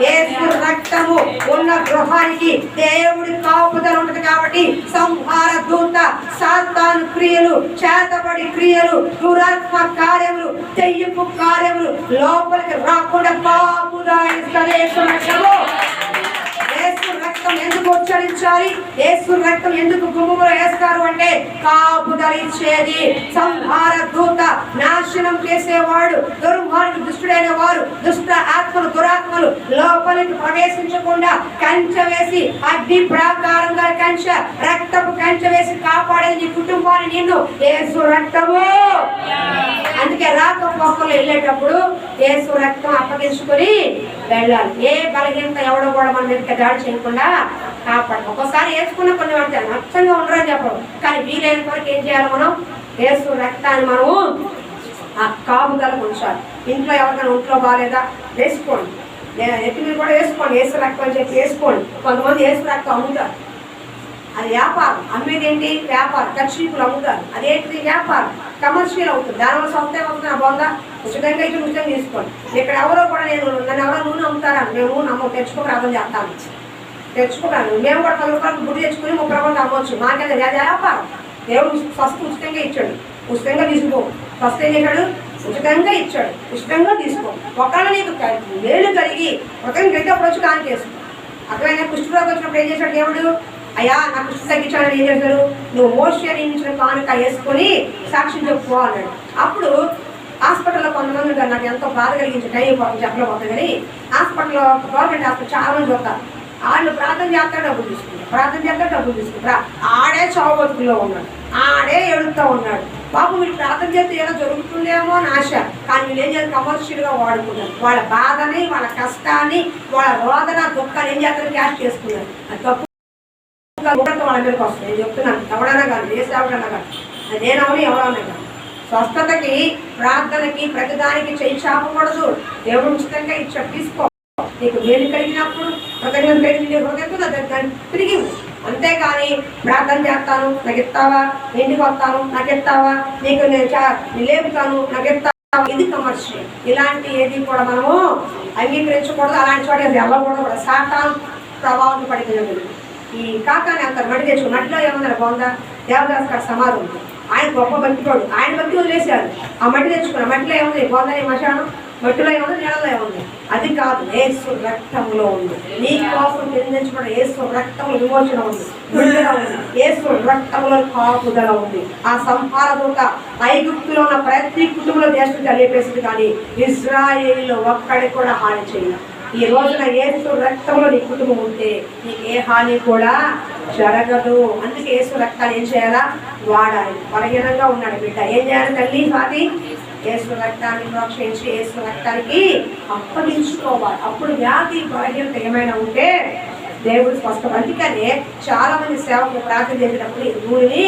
Speaker 1: యేసు రక్తము ఉన్న గృహానికి దేవుడి కాపుదల ఉంటుంది. కాబట్టి సంహార దూత, సాతాను క్రియలు, చేతబడి క్రియలు, దురాత్మ కార్యములు, దెయ్యపు కార్యములు లోపలికి రాకుండా కాపుదల ఇస్తుంది యేసు రక్తము. యేసు రక్తం రక్తం ఎందుకు ఉచ్చరించాలి? యేసు రక్తం ఎందుకు గుమ్ములో వేస్తారు అంటే కాపుదల ఇచ్చేది. సంహార దూత, నాశనం చేసేవాడు, దుర్మార్గు దుష్టుడైన వారు, దుష్ట ఆత్మలు, దురాత్మలు లోపలికి ప్రవేశించకుండా కంచె వేసి, అగ్ని ప్రాకారంగా కంచె, రక్తపు కంచె వేసి కాపాడేది నీ కుటుంబాన్ని, నిన్ను యేసు రక్తము. అందుకే రాకపోకలు వెళ్ళేటప్పుడు యేసు రక్తం అప్పగించుకొని వెళ్ళాలి. ఏ బలహీనత ఎవడో కూడా మన మీదకి దాడి చేయకుండా కాపాడు. ఒక్కోసారి వేసుకున్న కొన్ని వాడితే నచ్చంగా ఉండరని చెప్పడం, కానీ వీలైన వరకు ఏం చేయాలి? మనం యేసు రక్తాన్ని మనము ఆ కాపుదల ఉంచాలి. ఇంట్లో ఎవరికైనా ఒంట్లో బాగాలేదా వేసుకోండి, ఎత్తి మీద కూడా వేసుకోండి, యేసు రక్తం అని చెప్పి వేసుకోండి. కొంతమంది యేసు రక్తం అమ్ముతారు, అది వ్యాపారం. అమ్మేది ఏంటి? వ్యాపారం. కర్షీకులు అమ్ముతారు, అదేంటిది? వ్యాపారం, కమర్షియల్ అవుతుంది. దానివల్ల సొంతం అవుతుంది. ఆ బాగుందా? ఉచితంగా ఇచ్చి ఉచితంగా తీసుకోండి. ఇక్కడ ఎవరో కూడా నన్ను ఎవరో నూనె అమ్ముతారా? మేము నమ్మ తెచ్చుకోక అర్థం చేస్తాను, తెచ్చుకోగలను. మేము కూడా 10 రూపాయలకు గుడి తెచ్చుకుని 30 రూపాయలు అమ్మవచ్చు. మాకేది వ్యాపారం. దేవుడు ఫస్ట్ ఉచితంగా ఇచ్చాడు, ఉచితంగా తీసుకో. ఫస్ట్ ఏం చేశాడు? ఉచితంగా ఇచ్చాడు, ఉచితంగా తీసుకో. ఒకవేళ నీకు వేలు కలిగి ఒకరిని గట్టి అప్పుడు వచ్చి కాని చేసుకో. అక్కడ కుష్ఠరోగం వచ్చినప్పుడు ఏం చేశాడు దేవుడు? అయ్యా నాకు కుష్టి తగ్గించాలని ఏం చేశాడు? నువ్వు మోషే నియమించిన కానుక వేసుకొని సాక్ష్యం చెప్పుకో అన్నాడు. అప్పుడు హాస్పిటల్లో కొంతమంది ఉంటారు, నాకు ఎంతో బాధ కలిగించి టైం చెప్పలేకపోతుంది. కానీ హాస్పిటల్లో గవర్నమెంట్ హాస్పిటల్ చాలా మంది చూస్తారు. వాళ్ళు ప్రార్థన చేస్తారు, డబ్బులు తీసుకుంటారు, ప్రార్థన చేస్తారు, డబ్బులు తీసుకుంటారు. ఆడే చావు బతుకుల్లో ఉన్నాడు, ఆడే ఎడుతూ ఉన్నాడు. బాబు వీళ్ళు ప్రార్థన చేస్తే ఏదో జరుగుతుందేమో అని ఆశ, కానీ వీళ్ళు ఏం చేస్తారు? కమర్షియల్గా వాడుకున్నారు. వాళ్ళ బాధని, వాళ్ళ కష్టాన్ని, వాళ్ళ రోదన దుఃఖాన్ని ఏం చేస్తారు? క్యాష్ చేసుకున్నారు. అది తప్పు. వాళ్ళ మీదకి వస్తుంది. నేను చెప్తున్నాను, ఎవడన్నా కానీ, ఏ సేవకన్నా కానీ, నేనవని ఎవరన్నా కానీ, స్వస్థతకి, ప్రార్థనకి, ప్రతిదానికి చేయి చాపకూడదు. దేవుడు ఉచితంగా ఇచ్చాడు, తీసుకో. నీకు వేలు కలిగినప్పుడు కృతజ్ఞత కలిగి హృదయం తిరిగి. అంతేకాని ప్రార్థన చేస్తాను నాకు ఇస్తావా, ఇంటికి వస్తాను నాకు ఇస్తావా, నీకు నేను లేపుతాను నాకు ఇస్తావా, ఇది కమర్షియల్. ఇలాంటి ఏది కూడా మనము అంగీకరించకూడదు. అలాంటి చోట వెళ్ళకూడదు కూడా. సాతాను ప్రభావం పడిపోయింది. ఈ కాకాని అంటారు, మట్టి తెచ్చుకో. మట్టిలో ఏమన్నా బాగుందా? దేవదాస్ గారు సమాధి ఉంది, ఆయన గొప్ప భక్తికోడు, ఆయన భక్తి వదిలేశారు. ఆ మట్టి తెచ్చుకున్న మట్టిలో ఏముంది? బాగుందని మశానం, మట్టిలో ఏముంది, నీళ్ళలో ఏముంది? అది కాదు, యేసు రక్తంలో ఉంది. నీ కోసం నిర్ణయించబడిన యేసు రక్తంలో విమోచన ఉంది, విడుదల ఉంది. యేసు రక్తంలో కాపుదల ఉంది. ఆ సంహార దూత ఐగుప్తులో ఉన్న ప్రతి కుటుంబంలో దేశం కలిపేసింది, కానీ ఇజ్రాయేలులో ఒక్కడి కూడా హాని చేయాలి. ఈ రోజున యేసు రక్తంలో నీ కుటుంబం ఉంటే నీకు ఏ హాని కూడా జరగదు. అందుకే యేసు రక్తాన్ని ఏం చేయాలా? వాడాలి. బలహీనంగా ఉన్నాడు బిడ్డ, ఏం చేయాలి? తల్లి స్వాతి, యేసు రక్తాన్ని ప్రోక్షించి యేసు రక్తానికి అప్పగించుకోవాలి. అప్పుడు వ్యాధి బలహీనత ఏమైనా ఉంటే దేవుడు స్పష్టం. అందుకనే చాలా మంది సేవకులు ప్రార్థన చేసేటప్పుడు ఈ నూనెని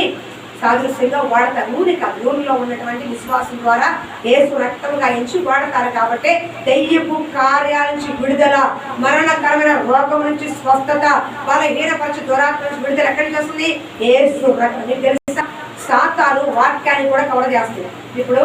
Speaker 1: సాదృశ్యంగా వాడతారు. నూనె కాదు, నూనెలో ఉన్నటువంటి విశ్వాసం ద్వారా యేసు రక్తంగా ఎంచి వాడతారు. కాబట్టి దెయ్యపు కార్యాల నుంచి విడుదల, మరణకరమైన రోగం నుంచి స్వస్థత, బలహీనపరిచి దురాత్మ నుంచి విడుదల ఎక్కడి నుంచి వస్తుంది? యేసు రక్తం. మీకు తెలుసా, సాతాను వాక్యాన్ని కూడా కవర్ చేస్తుంది. ఇప్పుడు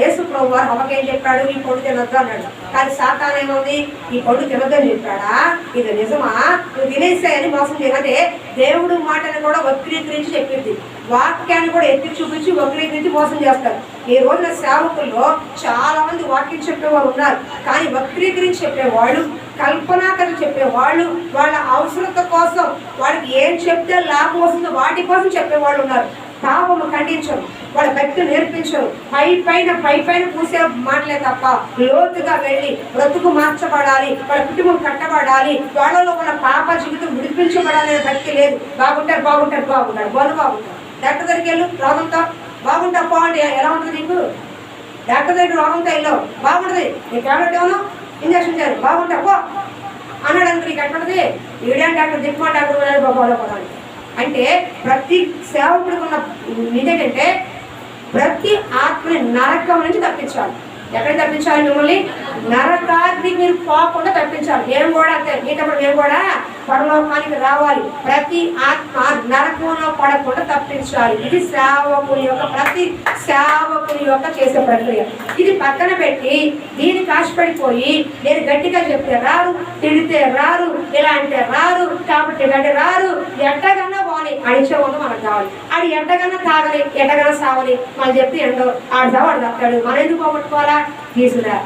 Speaker 1: యేసు ప్రభు వారు అమ్మకేం చెప్పాడు? ఈ పొడి తినొద్దు అన్నాడు. కానీ సాతాను ఏముంది? ఈ పొడి తినొద్దని చెప్పాడా? ఇది నిజమా? నువ్వు తినేసాయని మోసం చేయాలంటే దేవుడు మాటని కూడా వక్రీకరించి చెప్పింది, వాక్యాన్ని కూడా ఎత్తి చూపించి వక్రీకరించి మోసం చేస్తారు. ఈ రోజున సేవకుల్లో చాలా మంది వాక్యం చెప్పేవాళ్ళు ఉన్నారు, కానీ వక్రీకరించి చెప్పేవాళ్ళు, కల్పనాకరణ చెప్పేవాళ్ళు, వాళ్ళ అవసరత కోసం వాళ్ళకి ఏం చెప్తే లాభం వస్తుందో వాటి కోసం చెప్పేవాళ్ళు ఉన్నారు. పాపము ఖండించరు, వాళ్ళ భక్తి నేర్పించరు, పై పైన పూసే మాటలే తప్ప లోతుగా వెళ్ళి బ్రతుకు మార్చబడాలి, వాళ్ళ కుటుంబం కట్టబడాలి, వాళ్ళలో ఉన్న పాప జీవితం విడిపించబడాలి అనే భక్తి లేదు. బాగుంటారు బాగుంటారు బాగుంటారు బోలు బాగుంటారు. డాక్టర్ దగ్గరికి వెళ్ళు, రోగంతో బాగుంటా బాగుంటే ఎలా ఉంటుంది నీకు? డాక్టర్ దగ్గర రోగంతో వెళ్ళావు, బాగుంటుంది. నీ ట్యాబ్లెట్ ఏమో ఇంజక్షన్ చేయాలి, బాగుంటా పో అన్నాడు అనుకు. నీకు ఎక్కడుంటుంది? ఈడియా డాక్టర్ దిక్కుమా డాక్టర్ బాగోలేకపోవాలి. అంటే ప్రతి సేవకుడికి ఉన్న ఇదేంటంటే ప్రతి ఆత్మని నరకం నుంచి తప్పించాలి. ఎక్కడ తప్పించాలి? మిమ్మల్ని నరకాగ్నికి మీరు పోకుండా తప్పించాలి. మేము కూడా అంతే, మీటప్పుడు మేము కూడా పరలోకానికి రావాలి. ప్రతి ఆత్మ నరకంలో పడకుండా తప్పించాలి. ఇది సేవకుని యొక్క, ప్రతి సేవకుని యొక్క చేసే ప్రక్రియ. ఇది పక్కన పెట్టి దీనికి ఆశపడిపోయి నేను గట్టిగా చెప్తే రారు, తిడితే రారు, ఇలా అంటే రారు, కాబట్టి గడ్డి రారు, ఎట్టగన్నా పోని అడిచే ఉన్న మనకు కావాలి. ఆడు ఎట్టగన్నా తాగలి, ఎట్టగన్నా సావని మనం చెప్తే ఎండో ఆడు తప్పాడు. మనం ఎందుకు పోగొట్టుకోవాలా? తీసుకురా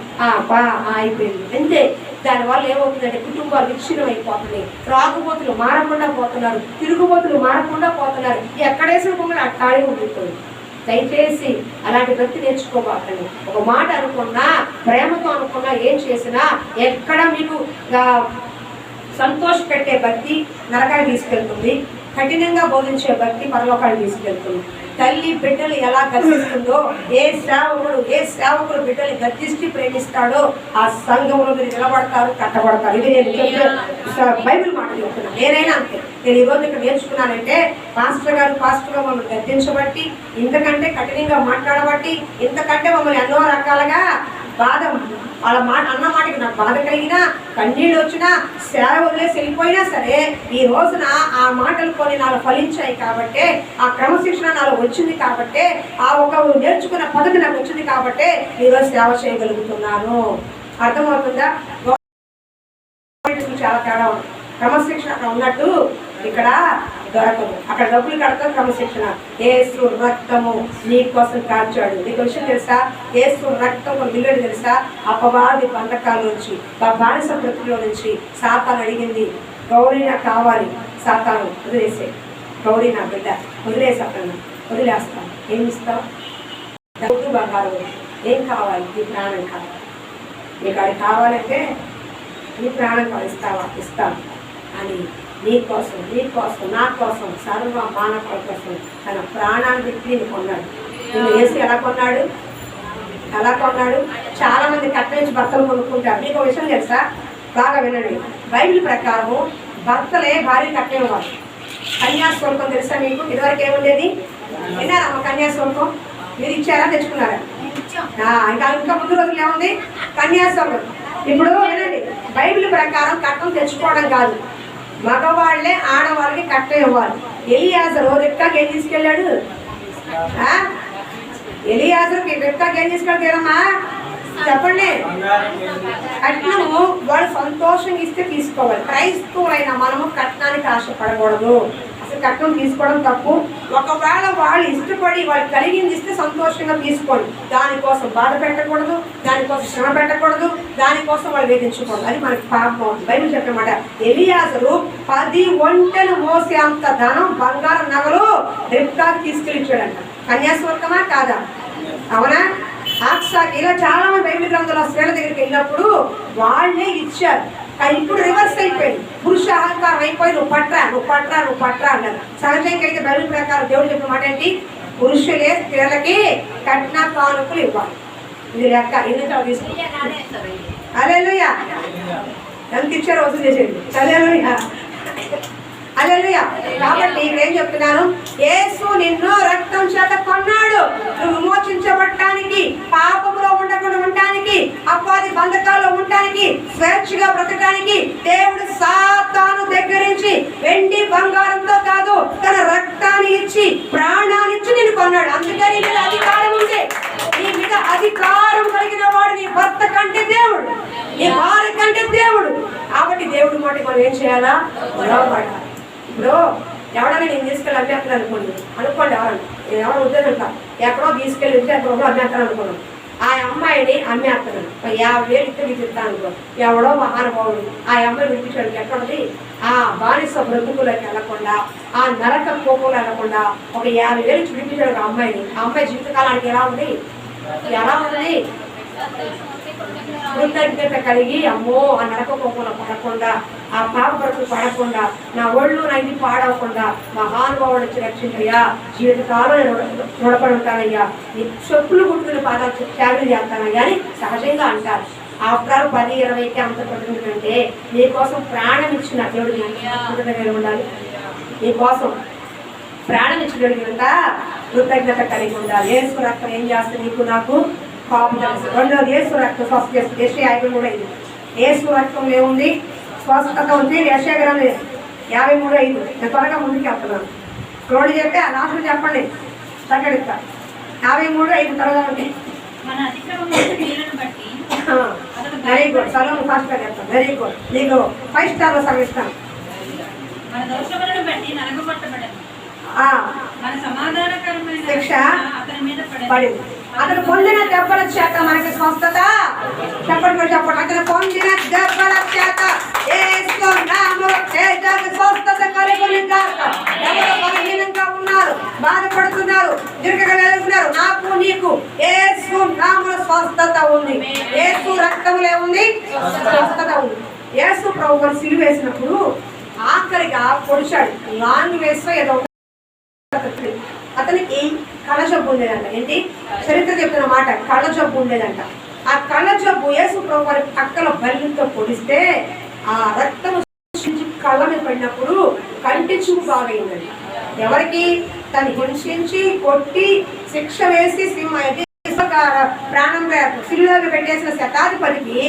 Speaker 1: అయిపోయింది అంతే. దానివల్ల ఏమవుతుందంటే కుటుంబాలు విచ్ఛిన్నం అయిపోతున్నాయి. త్రాగుబోతులు మారకుండా పోతున్నారు, తిరుగుబోతులు మారకుండా పోతున్నారు. ఎక్కడేసిన పొంగలు అట్టాడే ఉండిపోయింది. దయచేసి అలాంటి భక్తి నేర్చుకోబాకండి. ఒక మాట అనుకున్నా, ప్రేమతో అనుకున్నా, ఏం చేసినా ఎక్కడ మీకు సంతోష పెట్టే భక్తి నరకాన్ని తీసుకెళ్తుంది, కఠినంగా బోధించే భక్తి పరలోకాన్ని తీసుకెళ్తుంది. తల్లి బిడ్డలు ఎలా గర్తిస్తుందో, ఏ సేవకుడు బిడ్డలు గర్తిస్తూ ప్రేమిస్తాడో ఆ సంఘంలో మీరు నిలబడతారు, కట్టబడతారు. ఇది నేను బైబిల్ మాట చెప్తున్నాను. నేనైనా అంతే. నేను ఈరోజు ఇక్కడ నేర్చుకున్నానంటే పాస్టర్ గారు మమ్మల్ని గర్తించబట్టి, ఇంతకంటే కఠినంగా మాట్లాడబట్టి, ఇంతకంటే మమ్మల్ని ఎన్నో రకాలుగా బాధ, వాళ్ళ మాట అన్న మాటకి నాకు బాధ కలిగినా, కన్నీళ్ళు వచ్చినా, సేవ వదిలేసి వెళ్ళిపోయినా సరే, ఈ రోజున ఆ మాటలు కొన్ని నాలో ఫలించాయి కాబట్టి, ఆ క్రమశిక్షణ నాలో వచ్చింది కాబట్టి, ఆ ఒక నేర్చుకున్న పద్ధతి నాకు వచ్చింది కాబట్టి ఈరోజు సేవ చేయగలుగుతున్నాను. అర్థమవుతుందా? చాలా తేడా ఉంది. క్రమశిక్షణ అక్కడ ఉన్నట్టు ఇక్కడ దొరకదు. అక్కడ డబ్బులు కడతాం, క్రమశిక్షణ. యేసు రక్తము నీ కోసం కాల్చాడు. నీకు విషయం తెలుసా? యేసు రక్తం విలువడు తెలుసా? అపవాది బంధకాల నుంచి, బానిస ప్రతిలో నుంచి సాతాను అడిగింది, గౌరీ నాకు కావాలి. సాతాను వదిలేసే, గౌరీ నా బిడ్డ వదిలేసాను, వదిలేస్తాను. ఏమి ఇస్తావు? డబ్బు బంగారం. ఏం కావాలి? నీ ప్రాణం కావాలి. నీకు అది కావాలంటే నీ ప్రాణం ఇస్తావా? ఇస్తాను అని నీకోసం, నా కోసం, సర్వ మానవుల కోసం తన ప్రాణాన్ని పెట్టి నేను కొన్నాడు. నేను వేసి ఎలా కొన్నాడు? చాలా మంది కట్టించి భర్తలు కొనుక్కుంటారు. మీకు ఒక విషయం తెలుసా? బాగా వినండి. బైబిల్ ప్రకారము భర్తలే భార్య కట్టేవారు. కన్యాశుల్కం తెలుసా మీకు? ఇదివరకు ఏముండేది? విన్నారమ్మ కన్యాశుల్కం? మీరు ఇచ్చారా, తెచ్చుకున్నారా? ఇంకా ముందు రోజులు ఏముంది? కన్యాశుల్కం. ఇప్పుడు వినండి, బైబిల్ ప్రకారం కట్టం తెచ్చుకోవడం కాదు, మగవాళ్లే ఆడవాళ్ళకి కట్టం ఇవ్వాలి. ఎలియాజరు రిబ్కాకి ఏం తీసుకెళ్ళాడు? ఎలియాజరుకి రిబ్కాకి ఏం తీసుకెళ్తారమ్మా? చెప్పండి. కట్నము వాళ్ళు సంతోషంగా ఇస్తే తీసుకోవాలి. క్రైస్తవులైన మనము కట్నానికి ఆశపడకూడదు. అసలు కట్నం తీసుకోవడం తప్పు. ఒకవేళ వాళ్ళు ఇష్టపడి వాళ్ళు కలిగింది ఇస్తే సంతోషంగా తీసుకోండి. దానికోసం బాధ పెట్టకూడదు, దానికోసం శ్రమ పెట్టకూడదు, దానికోసం వాళ్ళు వేధించకూడదు. అది మనకి పాపం అవుతుంది. బైబిల్ చెప్పమాట, ఎలియాజరు 10 ఒంటెలు మోసే అంత ధనం, బంగారం, నగలు రిబ్కాకి తీసుకెళ్ళిచ్చాడంట. కన్యాశుల్కమా కాదా? అవునా? ఆక్సాకి ఇలా చాలా మంది బైబిల్ గ్రంథంలో స్త్రీల దగ్గరికి వెళ్ళినప్పుడు వాళ్ళే ఇచ్చారు. కానీ ఇప్పుడు రివర్స్ అయిపోయింది. పురుష అహంకారం అయిపోయి నువ్వు పట్రా అన్నారు. సహజంగా అయితే బైబిల్ ప్రకారం దేవుడు చెప్పిన మాట ఏంటి? పురుషులే స్త్రీలకి కట్న కానుకలు ఇవ్వాలి. ఇది లెక్క. ఎందుకు తీసుకుంటారు? హల్లెలూయా. ఎంత ఇచ్చారు వసూలు చేసేది. హల్లెలూయా. కాబట్టి నేనేం చెప్తున్నాను? యేసు నిన్ను రక్తం చేత కొన్నాడు. నువ్వు విమోచించబడటానికి, పాపంలో ఉండకుండా ఉండటానికి, అపవాది బంధకాల్లో ఉండటానికి, స్వేచ్ఛగా బ్రతకడానికి దేవుడు సాతాను దగ్గరించి వెండి బంగారంతో కాదు, తన రక్తాన్ని ఇచ్చి, ప్రాణాన్ని ఇచ్చి నిన్ను కొన్నాడు. అందుకని నీ మీద అధికారం ఉంది. నీ మీద అధికారం కలిగిన వాడు నీ భర్త కంటే దేవుడు, నీ భార్య కంటే దేవుడు. కాబట్టి దేవుడి మాట మనం ఏం చేయాలా? గొడవపడాలి. ఇప్పుడు ఎవడన్నా నేను తీసుకెళ్ళి అభ్యర్థులు అనుకోండి, ఎవరు ఉద్యోగం కాదు, ఎక్కడో తీసుకెళ్ళి విద్యార్థులు అభ్యర్థులు అనుకున్నాను. ఆ అమ్మాయిని అమ్మేస్తాను, 50,000 ఇస్తే మీకు ఇస్తాను అనుకో. ఎవడో మహానుభావుడు ఆ అమ్మాయి వినిపించడానికి ఎక్కడది? ఆ బానిస బ్రతుకులకు వెళ్లకుండా, ఆ నరక కోపంలో వెళ్లకుండా ఒక 50,000 ఇచ్చి వినిపించాడు ఆ అమ్మాయిని. ఆ అమ్మాయి జీవితకాలానికి ఎలా ఉంది? కృతజ్ఞత కలిగి, అమ్మో ఆ నరక కోపంలో పడకుండా, ఆ పాప బ్రతుకు పడకుండా, నా ఒళ్ళు నా ఇది పాడవకుండా మహానుభావుడు వచ్చి రక్షించయ్యా, జీవితకాలం రుణపడి ఉంటానయ్యా, నీ చెప్పులు గుట్టుకుని పాదాలు త్యాగం చేస్తానయ్యా అని సహజంగా అంటారు. ఆఫ్టర్ 10-20కి అంత పడుతుందంటే నీకోసం ప్రాణం ఇచ్చిన దేవుడు ఉండాలి. నీకోసం ప్రాణం ఇచ్చిన దేవుడికి కృతజ్ఞత కలిగి ఉండాలి. యేసు రక్తం ఏం చేస్తే నీకు నాకు పాపం తెలుసు. రెండోది యేసు రక్తం స్వస్థ చేస్తుంది. యెషయా 5:5. యేసు రక్తం ఏముంది? స్వస్థత ఉంది. యెషయా గ్రంథం 53:5. నేను త్వరగా ముందుకు వెళ్తున్నాను. రోడ్డు చెప్తే ఆ లాస్ట్లో చెప్పండి, తగ్గడిస్తా. 53:5 త్వరగా ఉంది. Very good. సలో ఫాస్ట్గా చెప్తాను. Very good. నీకు 5 స్టార్లో సర్విస్తాను. శిక్ష పడింది. అతను పొందిన దెబ్బల చేత మనకి స్వస్థత. చెప్పండి చెప్పండి. అతను పొందిన దెబ్బల చేత యేసు నామములో తేజకు స్వస్థత కలుగును గాక. ఎవరు బలహీనంగా ఉన్నారు, బాధపడుతున్నారు, దీర్ఘకాలికున్నారు, నాకు నీకు యేసు నామములో స్వస్థత ఉంది. యేసు రక్తములో ఉంది స్వస్థత ఉంది. యేసు ప్రభు గారు సిలువ వేసినప్పుడు ఆఖరిగా పొడిచాడు. లాంగ్ వేస్లో ఏదో అతనికి కళ్ళ జబ్బు ఉండేదంట. ఏంటి చరిత్ర చెప్తున్న మాట, కళ్ళ జబ్బు ఉండేదంట. ఆ కళ్ళ జబ్బు యేసు ప్రభు వారి పక్కల బల్లితో పొడిస్తే ఆ రక్తము కళ్ళ మీద పడినప్పుడు కంటి చూపు బాగైందంట. ఎవరికి? తను హింసించి కొట్టి శిక్ష వేసి ప్రాణం సిలువగా పెట్టేసిన శతాధిపతికి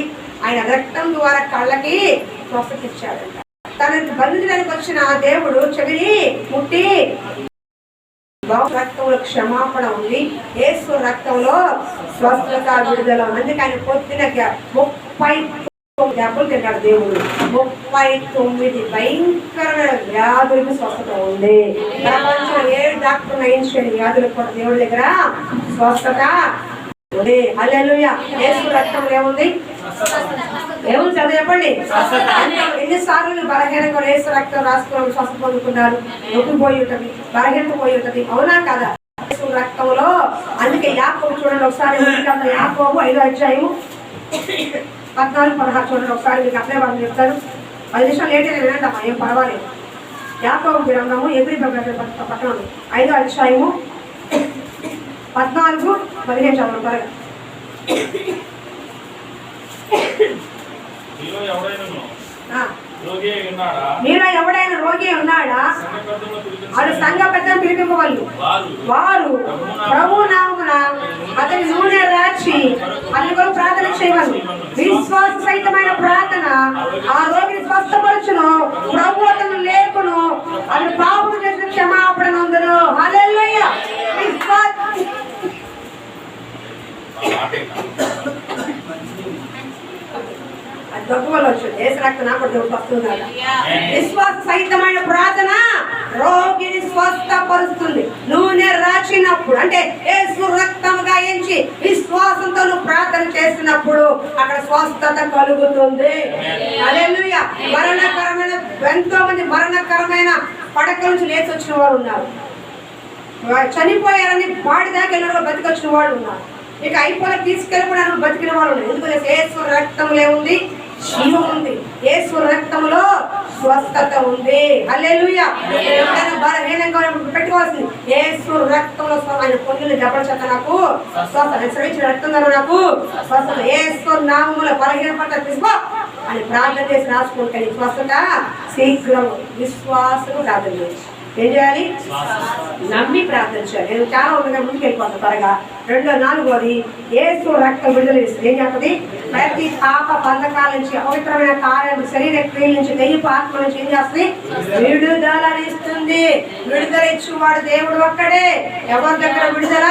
Speaker 1: ఆయన రక్తం ద్వారా కళ్ళకి స్వస్థత ఇచ్చాడంట. తనకి బంధించడానికి వచ్చిన దేవుడు చెవిని ముట్టి రక్తంలో క్షమాపణ ఉంది, యేసు రక్తంలో స్వస్థత విడుదల. అందుకే ఆయన పొద్దున 39 దెబ్బలు తిన్నాడు దేవుడు. 39 భయంకరమైన వ్యాధులకు స్వస్థత ఉంది. ప్రపంచం ఏ డాక్టర్ నయించిన వ్యాధులకు కూడా దేవుడి దగ్గర స్వస్థత ఉంది. హల్లెలూయా. యేసు రక్తంలో ఏముంది? ఏముంది చదువు చెప్పండి. ఎన్నిసార్లు బలహీనంగా యేసు రక్తం రాసుకుని స్వస్థ పొందుకున్నారు. నొప్పి పోయి ఉంటుంది, బలహీనత పోయి ఉంటుంది. అవునా కదా? యేసు రక్తంలో. అందుకే యాకోబు చూడండి ఒకసారి. యాకోబు 5వ అధ్యాయము 14-16 చూడండి ఒకసారి. మీకు అట్లే వాళ్ళు చెప్తారు. 10 నిమిషాలు లేట్ అయినా వినండి, ఏం పర్వాలేదు. యాకోబు గ్రంథము ఎబ్రీ పట్టణం 5వ అధ్యాయము 14-15 చదవండి త్వరగా. మీలో ఎవడైనా రోగి ఉన్నాడా? అది సంఘ పెద్దను పిలిపింపవల్లు. వారు ప్రభు నామమున అతని నూనె రాచి అతని ప్రార్థన చేయవలెను. విశ్వాస సహితమైన ప్రార్థన ఆ రోగిని స్వస్థపరచును. ప్రభు అతను లేకును. అతను పాపము చేసిన క్షమాపణ నొందును. హల్లెలూయా. విశ్వాస సహితమైన ప్రార్థన రోగిని స్వస్థపరుస్తుంది. నూనె రాచినప్పుడు అంటే యేసు రక్తముగా ఎంచి విశ్వాసంతో నువ్వు ప్రార్థన చేసినప్పుడు అక్కడ స్వస్థత కలుగుతుంది. హల్లెలూయా. మరణకరమైన ఎంతో మంది మరణకరమైన పడక నుంచి లేచి వచ్చిన వారు ఉన్నారు. చనిపోయారని బాడి దాకా వెళ్ళిన బతికొచ్చిన వాళ్ళు ఉన్నారు. ఇక అయిపోయి తీసుకెళ్ళిపోవడానికి బతికిన వాళ్ళు ఉన్నారు. ఎందుకంటే యేసు రక్తంలో ఏముంది? జీవం ఉంది. యేసు రక్తంలో స్వస్థత ఉంది. హల్లెలూయా. బలహీనంగా పెట్టుకోవాల్సింది యేసు రక్తంలో ఆయన పొందిన దెబ్బల చేత నాకు స్వస్థత, శ్రమించిన రక్తం ద్వారా నాకు స్వస్థత. యేసు నామములో బలహీనపడ్డ తీసుకో అని ప్రార్థన చేసి రాసుకుంటే స్వస్థత శీఘ్రం. విశ్వాసము ప్రార్థన చేసి ఏం చేయాలి? నమ్మి ప్రార్థించాలి. నేను చాలా ఉండగా ముందుకు వెళ్ళిపోతాను త్వరగా. 2-4 యేసు రక్తం విడుదల ఇస్తుంది. ఏం చెప్తుంది? ప్రతి పాప బంధకాల నుంచి, అపవిత్రమైన కార్యాలు, శరీర క్రియల నుంచి, దెయ్యపు ఆత్మ నుంచి ఏం చేస్తుంది? విడుదలనిస్తుంది. విడుదల ఇచ్చేవాడు దేవుడు ఒక్కడే. ఎవరి దగ్గర విడుదల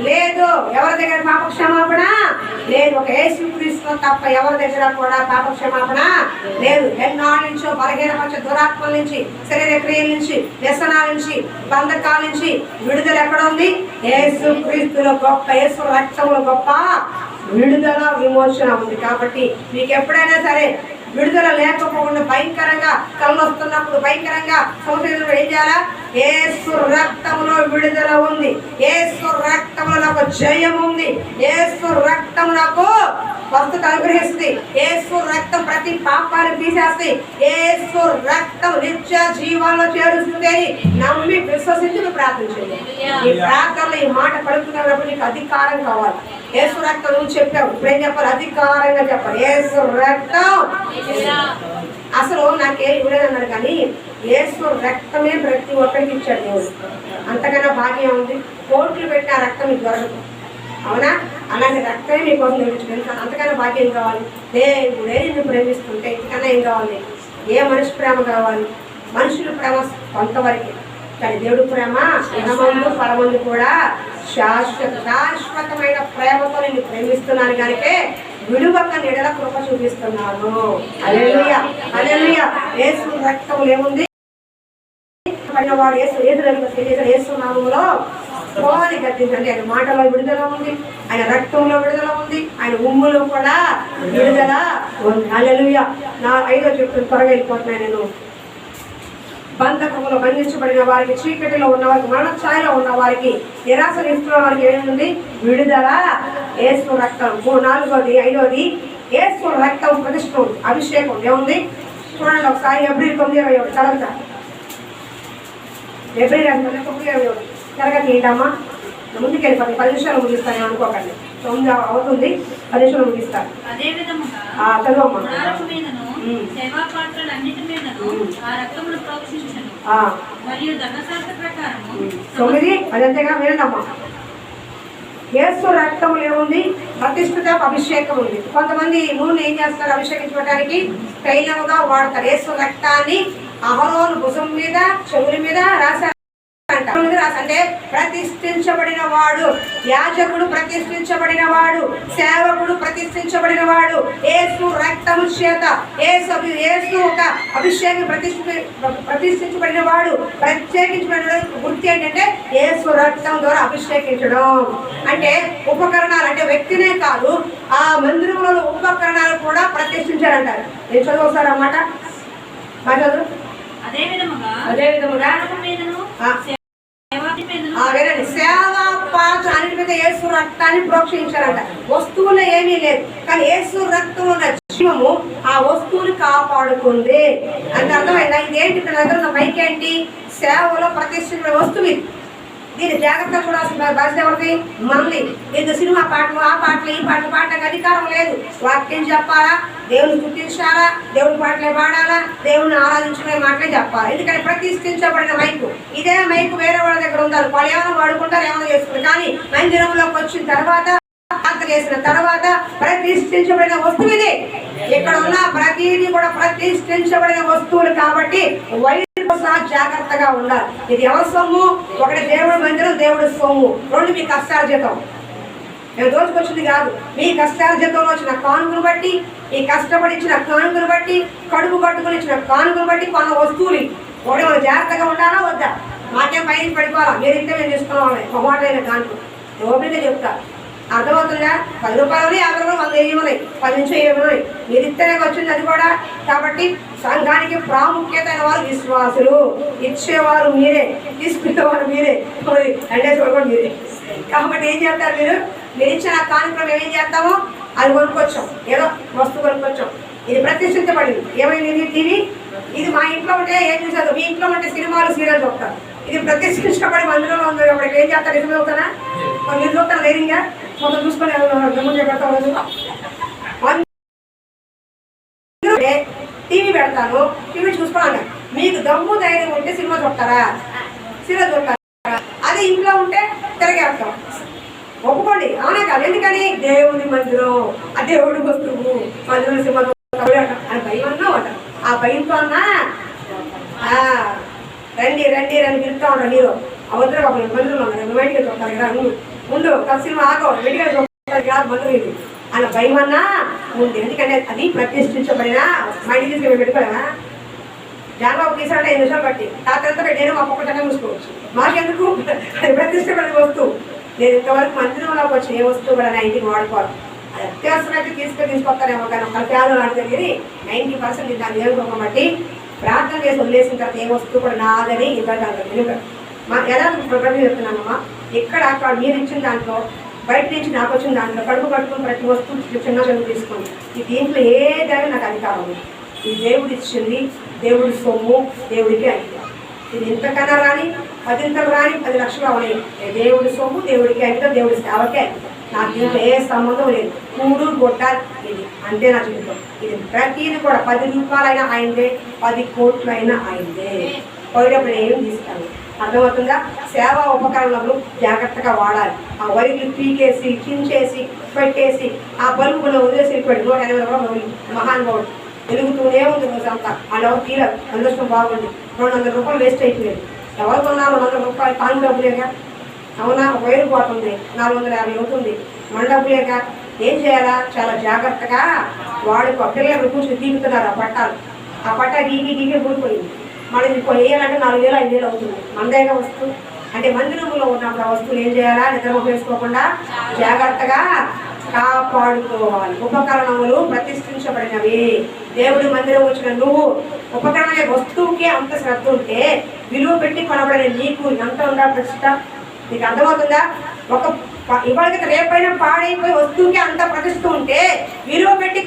Speaker 1: లేదు. ఎవరి దగ్గర పాప క్షమాపణ లేదు. ఒక యేసు క్రీస్తు తప్ప ఎవరి దగ్గర కూడా పాప క్షమాపణ లేదు. ఎన్నాళ్ళ నుంచో బలహీనపరిచే దురాత్మల నుంచి, శరీర క్రియల నుంచి, వ్యసనాల నుంచి, బంధకాల నుంచి విడుదల ఎక్కడ ఉంది? యేసు క్రీస్తులో గొప్ప, యేసు రక్తంలో గొప్ప విడుదల, విమోచన ఉంది. కాబట్టి మీకు ఎప్పుడైనా సరే విడుదల లేకపోకుండా భయంకరంగా కళ్ళు వస్తున్నప్పుడు, భయంకరంగా సమస్యలు ఏం చేయాలా? యేసు రక్తంలో విడుదల ఉంది. యేసు రక్తంలో నాకు జయం ఉంది. యేసు రక్తం నాకు స్వస్థత అనుగ్రహిస్తుంది. యేసు రక్తం ప్రతి పాపాన్ని తీసేస్తుంది. యేసు రక్తం నిత్య జీవాల్లో చేరుస్తుంది అని నమ్మి విశ్వసించి ప్రార్థించండి. ఈ ప్రార్థనలో ఈ మాట పడుతున్నప్పుడు నీకు అధికారం కావాలి. యేసు రక్తం నువ్వు చెప్పావు, ఇప్పుడు ఏం చెప్పాలి? అధికారంగా చెప్పాలి. యేసు రక్తం. అసలు నాకేం ఇవ్వలేదన్నాడు, కానీ యేసు రక్తమే ప్రతి ఒక్కరికి ఇచ్చాడు దేవుడు. అంతకన్నా భాగ్యం ఉంది. కోట్లు పెట్టిన రక్తం మీకు దొరకదు. అవునా? అలాంటి రక్తమే మీకోసం నేర్చుకుంటాను. అంతకన్నా భాగ్యం కావాలి. దేవుడే నిన్ను ప్రేమిస్తుంటే ఇంతకన్నా ఏం కావాలి? ఏ మనిషి ప్రేమ కావాలి? మనుషుల ప్రేమ కొంతవరకే, కానీ దేవుడు ప్రేమ ఇహమందు పరమందు కూడా శాశ్వతమైన ప్రేమతో నేను ప్రేమిస్తున్నాను కనుక విడువక నీడల కృప చూపిస్తున్నాను. హల్లెలూయా. హల్లెలూయా. యేసు రక్తములో ఏముంది? వాడు యేసు నామములో పోని గద్దించండి. ఆయన మాటలో విడుదల ఉంది, ఆయన రక్తంలో విడుదల ఉంది, ఆయన ఉమ్ములో కూడా విడుదల ఉంది. హల్లెలూయా. నా 5వ చెప్తున్న త్వరగా వెళ్ళిపోతున్నాను నేను. బంధకములో బంధించబడిన వారికి, చీకటిలో ఉన్న వారికి, మరణ ఛాయలో ఉన్న వారికి, నిరాశ నిస్తున్న వారికి ఏముంది? విడుదల. యేసు రక్తం. 4వది 5వది యేసు రక్తం ప్రతిష్ఠ, అభిషేకం ఏముంది చూడండి ఒకసారి. ఏప్రిల్ 9:21 చదువుతా. ఏప్రిల్ 9:21 తరగతి ఏంటమ్మా? ముందుకు వెళ్ళిపోతాయి. 10 నిమిషాలు ముగిస్తాను అనుకోకండి. 9 అవుతుంది, 10 నిమిషాలు ముగిస్తాను. చదువమ్మా.
Speaker 3: సేవా పాత్రలన్నిటి మీదను ఆ రక్తమును ప్రోక్షించును మరియు ధర్మశాస్త్ర ప్రకారము
Speaker 1: 9 అదంతేగా వినండమ్మా. యేసు రక్తములు ఏముంది? ప్రతిష్ఠిత అభిషేకం ఉంది. కొంతమంది నూనె ఏం చేస్తారు? అభిషేకించుకోవడానికి తైలముగా వాడతారు. యేసు రక్తాన్ని అహరోను భుజం మీద, చెవుల మీద రాశారు. అంటే ప్రతిష్ఠించబడిన వాడు, యాజకుడు ప్రతిష్ఠించబడిన వాడు, సేవకుడు ప్రతిష్ఠించబడిన వాడు. యేసు రక్తము చేత యేసు ఒక అభిషేకం ప్రతిష్ఠించబడిన వాడు. ప్రత్యేకించబడిన గుర్తు ఏంటంటే యేసు రక్తం ద్వారా అభిషేకించడం. అంటే ఉపకరణాలు, అంటే వ్యక్తినే కాదు, ఆ మందిరంలో ఉపకరణాలు కూడా ప్రతిష్ఠించారంటారు. నేను చదువుతారు అన్నమాట.
Speaker 3: అదే విధముగా
Speaker 1: సేవా పాత్ర అన్నిటి మీద యేసు రక్తాన్ని ప్రోక్షించారంట. వస్తువులో ఏమీ లేదు, కానీ యేసు రక్తంలో ఉన్న జీవము ఆ వస్తువుని కాపాడుకుంది అంటే అర్థమైందా? ఇదేంటి తన దగ్గర ఉన్న మైక్ ఏంటి? సేవలో ప్రతిష్ఠించిన వస్తువు ఇది. దీన్ని జాగ్రత్తగా చూడాల్సిన బాధ్యత ఎవరిది? మనది. దీనికి సినిమా పాటలు, ఆ పాటలు, ఈ పాటలు పాడటానికి అధికారం లేదు. వాక్యం చెప్పాలా, దేవుని గుర్తించాలా, దేవుని పాటలే పాడాలా, దేవుని ఆరాధించుకునే మాటలే చెప్పాలి. ఎందుకంటే ప్రతిష్ఠించబడిన మైకు. ఇదే మైకు వేరే వాళ్ళ దగ్గర ఉండాలి. వాళ్ళు ఏమైనా వాడుకుంటారు, ఏమైనా చేసుకుంటారు. కానీ మందిరంలోకి వచ్చిన తర్వాత, చేసిన తర్వాత ప్రతిష్ఠించబడిన వస్తువు ఇది. ఇక్కడ ఉన్న ప్రతిదీ కూడా ప్రతిష్ఠించబడిన వస్తువులు కాబట్టి జాగ్రత్తగా ఉండాలి. ఇది ఎవరి సొమ్ము? ఒకటి దేవుడి మందిరం, దేవుడి సొమ్ము. 2 మీ కష్టార్జితం. నేను దోచుకొచ్చింది కాదు. మీ కష్టార్జితంలో వచ్చిన కానుకను బట్టి, ఈ కష్టపడి ఇచ్చిన కానుకను బట్టి, కడుపు కట్టుకుని ఇచ్చిన కానుకను బట్టి కొన్న వస్తువులు ఒకటి మనం జాగ్రత్తగా ఉండాలా వద్దా? మాకేం పైన పడిపోవాలా? మీరు ఇంటే మేము తీసుకున్నాం టమాటైన కానుక. ఓపెన్గా చెప్తా. అర్థమవుతుందా? 10 రూపాయలు, 50 రూపాయలు, 100 ఇవ్వనాయి, 10 నుంచి 20 మీరు ఇస్తేనే వచ్చింది అది కూడా. కాబట్టి సంఘానికి ప్రాముఖ్యత అయిన వారు విశ్వాసులు. ఇచ్చేవారు మీరే, తీసుకునేవారు మీరే, అంటే చూడకుండా మీరే. కాబట్టి ఏం చేస్తారు? మీరు ఇచ్చిన కార్యక్రమం ఏం చేస్తామో అది కొనుక్కొచ్చాం, ఏదో వస్తువు కొనుక్కొచ్చాం. ఇది ప్రతిష్ఠించబడింది. ఏమైంది? టీవీ. ఇది మా ఇంట్లో ఉంటే ఏం చూసారు? మీ ఇంట్లో ఉంటే సినిమాలు, సీరియల్ చూస్తారు. ఇది ప్రతిష్ఠించబడి మందిరంలో ఉంది. అప్పటికి ఏం చేస్తారు? నిజమే అవుతానా? మీరు చూస్తాను ధైర్యంగా మొత్తం చూసుకొని టీవీ పెడతాను, టీవీ చూసుకోవాలి. మీకు దమ్ము ధైర్యం ఉంటే సినిమా చూస్తారా, సీరియల్ చూస్తారా? అదే ఇంట్లో ఉంటే తిరగేస్తాం. ఒప్పుకోండి, అవునే కాదు. ఎందుకని? దేవుని మందిరం, ఆ దేవుడి వస్తువు, మందిరం సినిమా అని భయం అన్నా అంట. ఆ భయంతో అన్నా రండి రండి రండి పిలుస్తా ఉంటారు. హీరో అవతల ఒక మందిరంలో ఉన్నారు, బయటికి చూస్తారు కదా, ముందు సినిమా ఆగో వెంటనే చూస్తారు కదా మందిరం ఇది అన్న భయం అన్నా ఉంది. ఎందుకంటే అది ప్రతిష్ఠించబడిన మైండ్ తీసుకుని పెట్టుకోలేమా? జానబాబు తీసారంటే 5 నిమిషాలు బట్టి రాత్రంతా నేను మా పక్క చక్కగా చూసుకోవచ్చు. మాకెందుకు? అది ప్రతిష్ఠపడిన వస్తువు. నేను ఇంతవరకు మందిరంలోకి వచ్చి ఏ వస్తువు కూడా నా ఇంటికి వాడుకోవాలి. అది అత్యవసరమైతే తీసుకొస్తానేమో, కానీ ఒక ప్యాలో లాంటిది 90% దాన్ని ఏరుకోక బట్టి ప్రార్థన చేసి వదిలేసిన తర్వాత ఏ వస్తువు కూడా నాదని ఇబ్బంది అవుతుంది. ఎలా ప్రతి చెప్తున్నానమ్మా, ఇక్కడ అక్కడ మీరు ఇచ్చిన దాంట్లో, బయట నుంచి నాకు వచ్చిన దాంట్లో కడుపు కట్టుకుని ప్రతి వస్తువు చిన్న చదువు తీసుకోండి. ఈ దీంట్లో ఏదైనా నాకు అధికారం ఉంది. ఈ దేవుడు ఇచ్చింది, దేవుడి సొమ్ము, దేవుడికి అధికారం. ఇది ఇంతకన్నా రాని 10 రాని 10 లక్షలు అవనాయి. దేవుడి సొమ్ము, దేవుడికి అధికారం, దేవుడి సేవకే అధికారం. నాకు దీంట్లో ఏ సంబంధం లేదు. కూడు కొట్టాలి ఇది అంతే నా జీవితం. ఇది ప్రతిదీ కూడా 10 రూపాయలైనా అయిందే, 10 కోట్లైనా అయిందే. పోయేటప్పుడు ఏమి తీస్తాను. అర్థమవుతుందా? సేవా ఉపకరణలు జాగ్రత్తగా వాడాలి. ఆ వైర్లు పీకేసి, చించేసి, పెట్టేసి, ఆ బల్బులో వదిలేసి పెట్టి 180 రూపాయలు మహానుభావుడు వెలుగుతూనే ఉంది రోజంతా. వాళ్ళు ఎవరు తీరారు, అందృష్టం బాగుంది. 200 రూపాయలు వేస్ట్ అయిపోయింది. ఎవరు కొన్నారు? 100 రూపాయలు కాని డబ్బులేగా. అవునా? ఒక వైరు పోతుంది, 450 అవుతుంది, మన డబ్బులేగా. ఏం చేయాలా? చాలా జాగ్రత్తగా వాడుకో. పిల్లలు కూర్చొని తీరుతున్నారు ఆ పట్టాలు. ఆ పట్ట గీకి కూలిపోయింది. మళ్ళీ ఇప్పుడు వేయాలంటే 4,000 5,000 అవుతుంది. మనదేగా వస్తువు. అంటే మందిరంలో ఉన్నప్పుడు ఆ వస్తువులు ఏం చేయాలా? నిద్ర వేసుకోకుండా జాగ్రత్తగా కాపాడుకోవాలి. ఉపకరణములు ప్రతిష్ఠించబడినవి. దేవుడి మందిరం వచ్చిన నువ్వు ఉపకరణ వస్తువుకి అంత శ్రద్ధ ఉంటే విలువ పెట్టి కొనబడిన నీకు ఎంత ఉండాలి ప్రతిష్ట? నీకు అర్థమవుతుందా? ఇవాళ రేపైనా పాడైపోయి వస్తువుకి అంత ప్రతిష్ట ఉంటే విలువ పెట్టి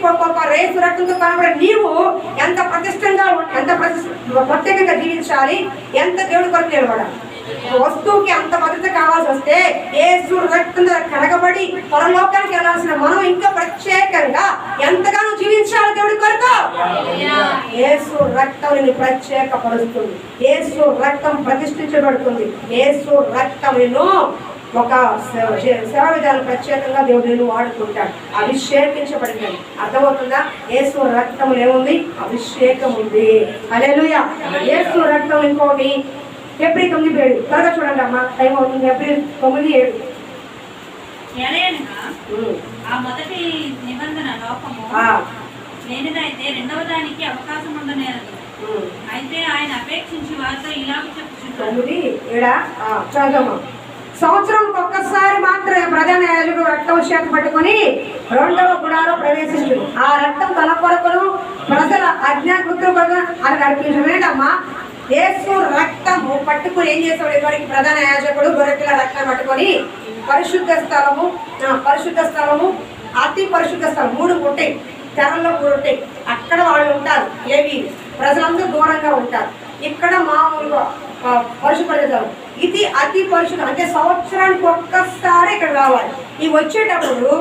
Speaker 1: రేసు రక్తంతో కొనబడిన నీవు ఎంత ప్రతిష్టంగా ఎంత ప్రత్యేకంగా జీవించాలి, ఎంత దేవుడి కొరకు నిలబడాలి. వస్తువుకి అంత భద్రత కావాల్సి వస్తే యేసు రక్తంతో కడగబడి పరలోకానికి వెళ్ళాల్సిన మనం ఇంకా ప్రత్యేకంగా ఎంతగానో జీవించాలి దేవుడి కొరకు. యేసు రక్తం నిన్ను ప్రత్యేకపరుస్తుంది. యేసు రక్తం ప్రతిష్ఠించబడుతుంది. యేసు రక్తం నిన్ను ఒక సేవ విధానం ప్రత్యేకంగా దేవుడు నిన్ను వాడుకుంటాడు. అభిషేకించబడింది. అర్థమవుతుందా? యేసు రక్తంలో ఏముంది? అభిషేకం ఉంది. హల్లెలూయా. యేసు రక్తం ఇంకోటి ఏప్రిల్ 9:7 త్వరగా చూడండి అమ్మా, టైం అవుతుంది. ఏప్రిల్ 9:7
Speaker 3: ఆ మొదటి నిబంధన లోపము లేనిదైతే రెండవ దానికి అవకాశం ఉండనేరదు. అయితే ఆయన అపేక్షించి వారితో ఇలాగ చెప్పుచున్నాడు.
Speaker 1: సంవత్సరం ఒక్కసారి మాత్రమే ప్రధాన యాజకుడు రక్తాభిషేకం పట్టుకొని రెండవ గుడాలో ప్రవేశించుడు. ఆ రక్తం తన కొరకును ప్రజల అజ్ఞాతృత్వం అని నడిపించమేనమ్మా. యేసు రక్తము పట్టుకుని ఏం చేసేవాడు? ఇదివరకు ప్రధాన యాజకుడు గొర్రెపిల్ల రక్తం పట్టుకొని పరిశుద్ధ స్థలము అతి పరిశుద్ధ స్థలం 3 ఉంటాయి, తెరల్లో 3 ఉంటాయి. అక్కడ వాళ్ళు ఉంటారు, ఏవి ప్రజలందరూ దూరంగా ఉంటారు. ఇక్కడ మామూలుగా పరిశుభ్రత. ఇది అతి పరిశుద్ధం, అంటే సంవత్సరానికి ఒక్కసారి ఇక్కడ రావాలి. ఇవి వచ్చేటప్పుడు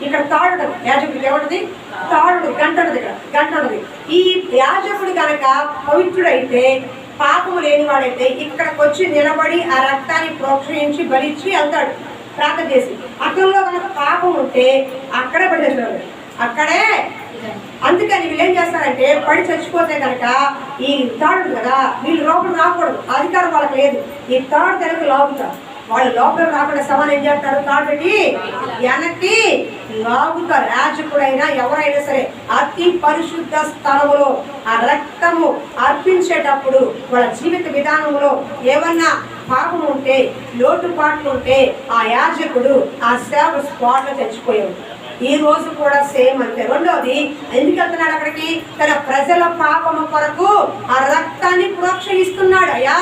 Speaker 1: ఇక్కడ తాడు యాజకుడికి ఏమంటది? తాడు గంట ఉన్నది, ఇక్కడ గంట ఉన్నది. ఈ యాజకుడు కనుక పవిత్రుడైతే, పాపము లేనివాడైతే ఇక్కడికి వచ్చి నిలబడి ఆ రక్తాన్ని ప్రోక్షించి బలిచ్చి వెళ్తాడు ప్రార్థన చేసి. అతనిలో కనుక పాపం ఉంటే అక్కడే పడి చచ్చిపోతాడు, అక్కడే. అందుకని వీళ్ళు ఏం చేస్తారంటే పడి చచ్చిపోతే కనుక ఈ తాడు కదా, వీళ్ళు లోపల రాకూడదు, అధికారం వాళ్ళకి లేదు. ఈ తాడు కనుక లాగుతారు. వాళ్ళు లోపల రాకుండా సమానం ఏం చేస్తారు? తాడు పెట్టి వెనక్కి లాగుతారు. యాజకుడైనా ఎవరైనా సరే అతి పరిశుద్ధ స్థలములో ఆ రక్తము అర్పించేటప్పుడు వాళ్ళ జీవిత విధానంలో ఏమన్నా పాపం ఉంటే, లోటుపాట్లు ఉంటే ఆ యాజకుడు ఆ సేవ స్పాట్లో చచ్చిపోయాడు. ఈ రోజు కూడా సేమ్ అంతే. రెండోది, ఎందుకు వెళ్తున్నాడు అక్కడికి? తన ప్రజల పాపము కొరకు ఆ రక్తాన్ని ప్రోక్షిస్తున్నాడు. అయ్యా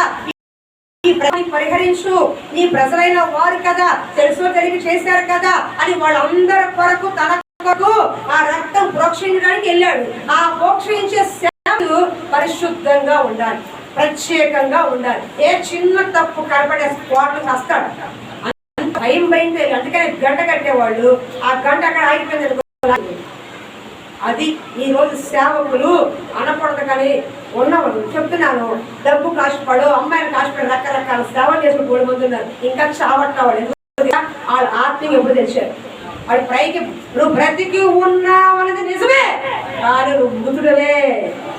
Speaker 1: ఈ పరిహరించు, నీ ప్రజలైన వారు కదా, తెలుసో తెలివి చేశారు కదా అని వాళ్ళందరి కొరకు తన కొరకు ఆ రక్తం ప్రోక్షించడానికి వెళ్ళాడు. ఆ ప్రోక్షించే సేవలు పరిశుద్ధంగా ఉండాలి, ప్రత్యేకంగా ఉండాలి. ఏ చిన్న తప్పు కనబడే స్పాట్లు వస్తాడు. భయం తెలియదు. అందుకని గంట కట్టేవాళ్ళు ఆ గంట అక్కడ ఆగిపోయింది. అది ఈ రోజు సేవకులు అనకూడదు కానీ ఉన్నవాళ్ళు చెప్తున్నాను. డబ్బు కాశపడు, అమ్మాయిలు కాశపడు, రకరకాల సేవలు చేసుకుని 3 మంది ఉన్నారు. ఇంకా చావట్టావాడు. వాళ్ళ ఆత్మీయ ఎప్పుడు తెచ్చారు. వాడి పైకి నువ్వు బ్రతికి ఉన్నావు అనేది నిజమే, కానీ నువ్వు మృతుడవే.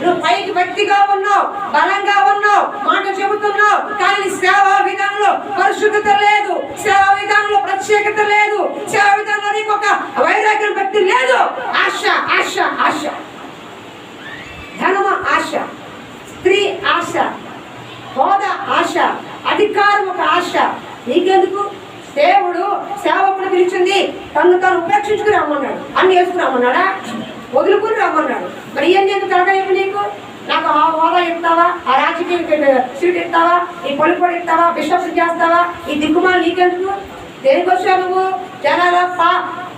Speaker 1: నువ్వు పైకి భక్తిగా ఉన్నావు, బలంగా ఉన్నావు, మాట చెబుతున్నావు, కానీ సేవా విధానంలో పరిశుద్ధత లేదు, సేవా విధానంలో ప్రత్యేకత లేదు, సేవా విధానంలో నీకు ఒక వైరాగ్యం భక్తి లేదు. ఆశ ఆశ ఆశ, ధనమ ఆశ, స్త్రీ ఆశ, హోదా ఆశ, అధికారం ఒక ఆశ. నీకెందుకు? దేవుడు సేవకుడు పిలిచింది తను తాను ఉపేక్షించుకుని రమ్మన్నాడు, అన్ని వేసుకుని రమ్మన్నాడా? వదులుకుని రమ్మన్నాడు. మరి ఇవన్నీ ఎందుకు కలగలేవు నీకు? నాకు ఆ హోదా ఇస్తావా, ఆ రాజకీయ సీట్ ఇస్తావా, ఈ పొలిపొడి ఇస్తావా, బిషప్ చేస్తావా? ఈ దిక్కుమాలు నీకెందుకు? దేనికి వచ్చావు నువ్వు?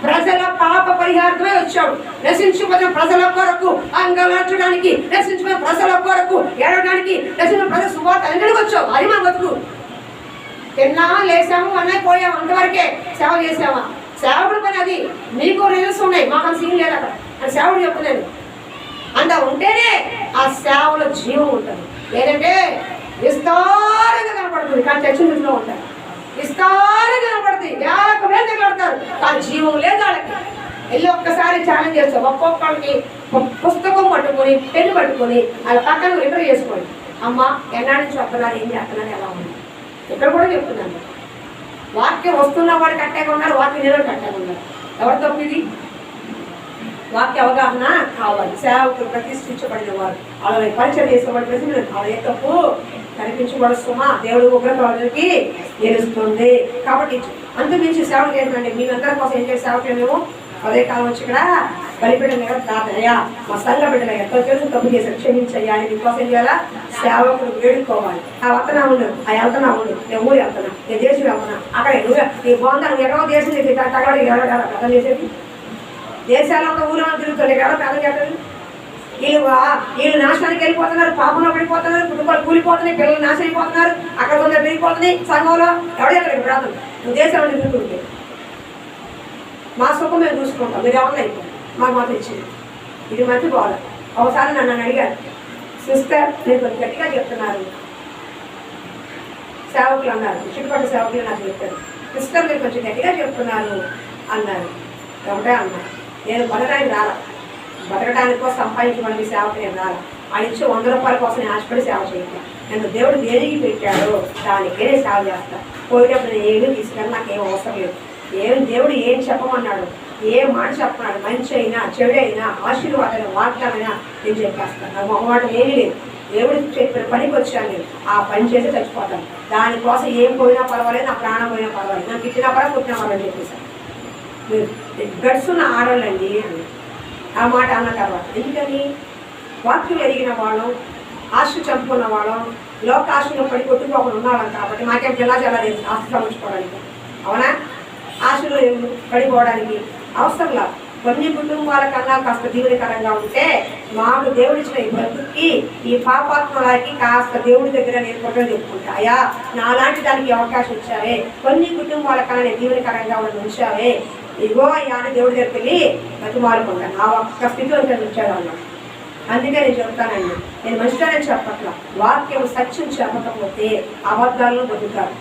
Speaker 1: ప్రజల పాప పరిహారమే వచ్చావు. నశించిపోయిన ప్రజల కొరకు అంగలార్చడానికి, నశించిపోయిన ప్రజల కొరకు ఏడవడానికి, నశించిన ప్రజల సువార్త అందరికి వచ్చావు. అది మా బతుకు. తిన్నామా, లేసాము, అన్నయ్య పోయాము, అంతవరకే సేవ చేసామా? సేవకుడు పని అది. నీకు రిజల్ట్స్ ఉన్నాయి, మాకు సీన్ లేదు అక్కడ అని సేవకుడు చెప్తున్నాను. అంత ఉంటేనే ఆ సేవలో జీవం ఉంటుంది. లేదంటే విస్తారంగా కనపడుతుంది కానీ చర్చలో ఉంటారు. విస్తారంగా కనపడుతుంది, వేలకు వేలు తగలడతారు కానీ జీవం లేదు వాళ్ళకి. వెళ్ళి ఒక్కసారి ఛాలెంజ్ చేస్తాం. ఒక్కొక్కరికి పుస్తకం పట్టుకొని, పెన్ను పట్టుకొని వాళ్ళ పక్కన రిపేర్ చేసుకోండి. అమ్మ ఎన్నాళ్ళ నుంచి వస్తున్నారు, ఏం చేస్తున్నారు, ఎలా ఉంది? ఇక్కడ కూడా చెప్తున్నాను. వాక్యం వస్తున్న వాడు కట్టేగా ఉన్నారు, వాక్యం నిలబడి కట్టేగా ఉన్నారు. ఎవరు తప్పిది? వాక్య అవగాహన కావాలి. సేవకులు ప్రతిష్ఠించబడిన వారు, అలాగే పరిచయం చేసేవాడు ప్రతి వాళ్ళ ఏ తప్పు కనిపించబడు సుమా, దేవుడు ఉగ్రత వాళ్ళకి తెలుస్తుంది. కాబట్టి అంతమించి సేవ చేయండి. మీ అందరి కోసం ఏం చేసే సేవ చేయలేము. అదే కాలం వచ్చి ఇక్కడ బలిపీఠం దగ్గర ప్రార్థనయ్యా, మా సంఘ బిడ్డలు ఎంతో తెలుసు తప్పు చేశారు, క్షమించయ్యా అని మీకోసం ఏం చేయాలా? సేవకుడు వేడుకోవాలి. ఆ వత్తనా ఉండు, ఆ వెళ్తున్నా ఉండు, నేను ఊరు వెళ్తున్నా, నేను దేశం వెళ్తున్నా, అక్కడ నువ్వు నీ బాగుందా, నువ్వు ఎక్కడో దేశం తగ్గడానికి కథం చేసేది. దేశాల్లో ఉన్న ఊళ్ళో తిరుగుతుంది, ఎక్కడ కథం చేస్తుంది. వీళ్ళు నాశనానికి వెళ్ళిపోతున్నారు, పాపంలో పడిపోతున్నారు, కుటుంబాలు కూలిపోతున్నాయి, పిల్లలు నాశనం అయిపోతున్నారు, అక్కడ కొందరు పెరిగిపోతున్నాయి సంఘంలో. ఎవడెక్కడ ప్రార్థన నువ్వు దేశంలో తిరుగుతుంటే మా సుఖం మేము చూసుకుంటాం, మీరు ఎవరిని అయిపోయింది మాకు మాత్రం ఇచ్చింది. ఇది మంచి బాధ. ఒకసారి నన్ను అడిగారు, సిస్టర్ నేను కొంచెం గట్టిగా చెప్తున్నారు, సేవకులు అన్నారు, చుట్టుపక్కల సేవకులు నాకు చెప్పారు, సిస్టర్ మీరు కొంచెం గట్టిగా చెప్తున్నారు అన్నారు. ఒకటే అన్నారు, నేను బతకడానికి రాలా, బతకడానికి కోసం సంపాదించడానికి సేవకు నేను రాలా, ఆడిచ్చే 100 రూపాయల కోసం నేను ఆశపడి సేవ చేయాలి. నన్ను దేవుడు దేనికి పెట్టాడో దానికే నేను సేవ చేస్తాను. పోయేటప్పుడు నేను ఏమీ తీసుకెళ్ళి నాకేం అవసరం లేదు. దేవుడు ఏం చెప్పమన్నాడు, ఏ మాట చెప్పన్నాడు, మంచి అయినా చెడు అయినా ఆశీర్వాదమైన వాగ్దానమైనా నేను చెప్పేస్తాను. నాకు మొహమాట ఏమీ లేదు. దేవుడు చెప్పిన పనికి వచ్చాను, నేను ఆ పని చేసి చచ్చిపోతాను. దానికోసం ఏం పోయినా పర్వాలేదు, నా ప్రాణం పోయినా పర్వాలేదు, నాకు ఇచ్చినా పర్వాలేదు, పుట్టినా పర్వాలేదు చెప్పేశాను. మీరు గడుచున్న ఆడవాళ్ళండి అని ఆ మాట అన్న తర్వాత, ఎందుకని వాక్యం ఎరిగిన వాళ్ళం, ఆశ చంపుకున్న వాళ్ళం, లోక ఆశలో పడి కొట్టుకోకుండా ఉన్నాళ్ళం. కాబట్టి మాకేం జిల్లా లేదు ఆస్తి సంబంధించుకోవడానికి, అవునా? ఆశలు పడిపోవడానికి అవసరంలా. కొన్ని కుటుంబాల కన్నా కాస్త దీవెనకరంగా ఉంటే మాకు దేవుడిచ్చిన ఈ బ్రతుక్కి, ఈ పాపాత్మలకి కాస్త దేవుడి దగ్గర నేను కొట్టని చెప్పుకుంటా, అయ్యా నాలాంటి దానికి అవకాశం ఇచ్చావే, కొన్ని కుటుంబాల కన్నా నేను దీవెనకరంగా ఉంచావే, ఇదిగో అయ్యా అని దేవుడి దగ్గరికి వెళ్ళి బతిమాలుకుంటాను. ఆ ఒక్క స్థితిలో ఉంచాడు అన్నాడు. అందుకే నేను చెప్తానండి, నేను మంచిగానే చెప్పట్ల, వాక్యం సత్యం చెప్పకపోతే అబద్ధాలను బతుకుతారు.